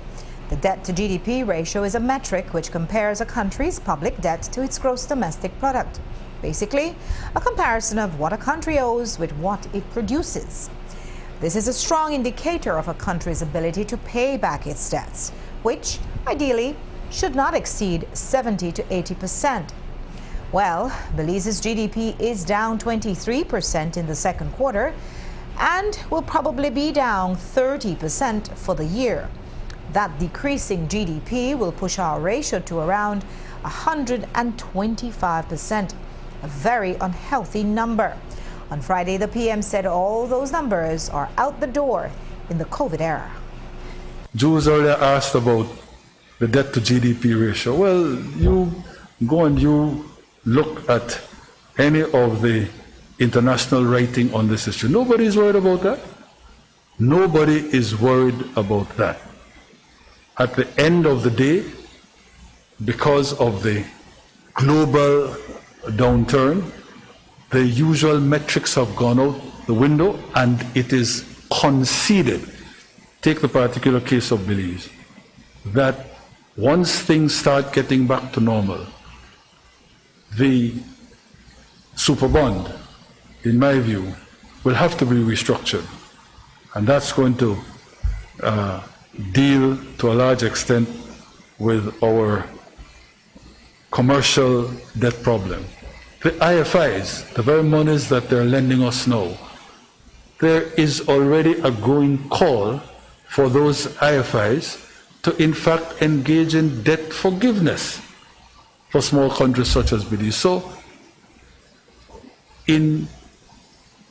The debt-to-GDP ratio is a metric which compares a country's public debt to its gross domestic product. Basically, a comparison of what a country owes with what it produces. This is a strong indicator of a country's ability to pay back its debts, which, ideally, should not exceed 70 to 80%. Well, Belize's GDP is down 23% in the second quarter and will probably be down 30% for the year. That decreasing GDP will push our ratio to around 125%, a very unhealthy number. On Friday, the PM said all those numbers are out the door in the COVID era. Jules earlier asked about the debt to GDP ratio. Well, you go and you look at any of the international writing on this issue. Nobody is worried about that. Nobody is worried about that. At the end of the day, because of the global downturn, the usual metrics have gone out the window, and it is conceded, take the particular case of Belize, that once things start getting back to normal, the super bond, in my view, will have to be restructured. And that's going to deal to a large extent with our commercial debt problem. The IFIs, the very monies that they're lending us now, there is already a growing call for those IFIs to in fact engage in debt forgiveness for small countries such as Belize. So, in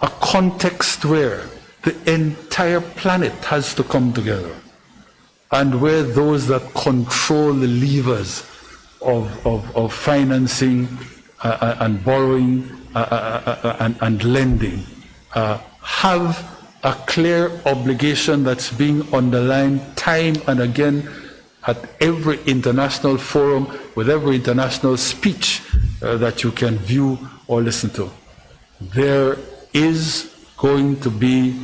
a context where the entire planet has to come together, and where those that control the levers of financing and borrowing and lending have a clear obligation that's being underlined time and again at every international forum, with every international speech that you can view or listen to. There is going to be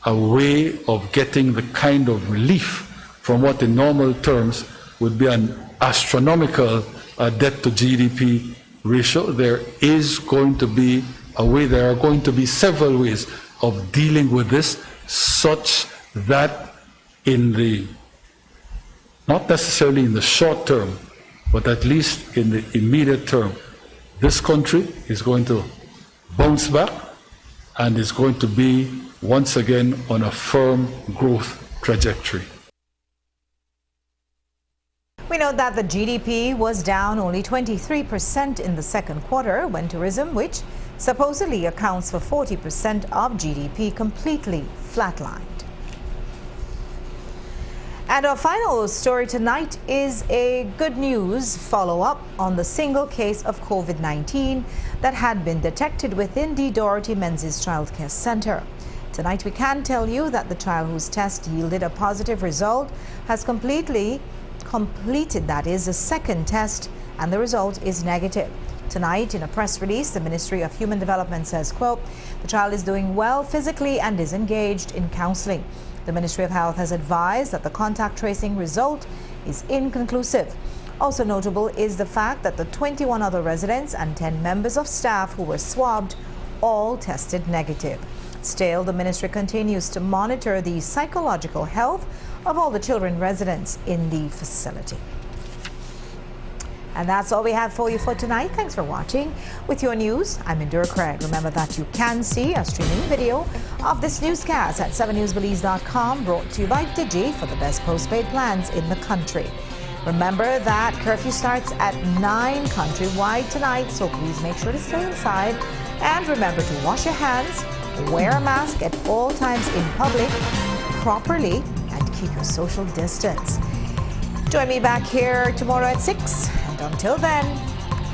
a way of getting the kind of relief from what in normal terms would be an astronomical debt to GDP ratio. There is going to be a way, there are going to be several ways of dealing with this, such that in the, not necessarily in the short term, but at least in the immediate term, this country is going to bounce back and is going to be once again on a firm growth trajectory. We know that the GDP was down only 23% in the second quarter when tourism, which supposedly accounts for 40% of GDP, completely flatlined. And our final story tonight is a good news follow-up on the single case of COVID-19 that had been detected within the Dorothy Menzies Childcare Center. Tonight we can tell you that the child whose test yielded a positive result has completed a second test, and the result is negative. Tonight, in a press release, the Ministry of Human Development says, quote, the child is doing well physically and is engaged in counseling. The Ministry of Health has advised that the contact tracing result is inconclusive. Also notable is the fact that the 21 other residents and 10 members of staff who were swabbed all tested negative. Still, the ministry continues to monitor the psychological health of all the children residents in the facility. And that's all we have for you for tonight. Thanks for watching. With your news, I'm Indira Craig. Remember that you can see a streaming video of this newscast at 7newsbelize.com, brought to you by Digi for the best postpaid plans in the country. Remember that curfew starts at 9 countrywide tonight, so please make sure to stay inside. And remember to wash your hands, wear a mask at all times in public properly, and keep your social distance. Join me back here tomorrow at 6. And until then,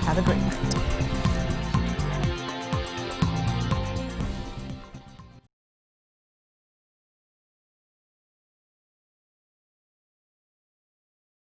have a great night.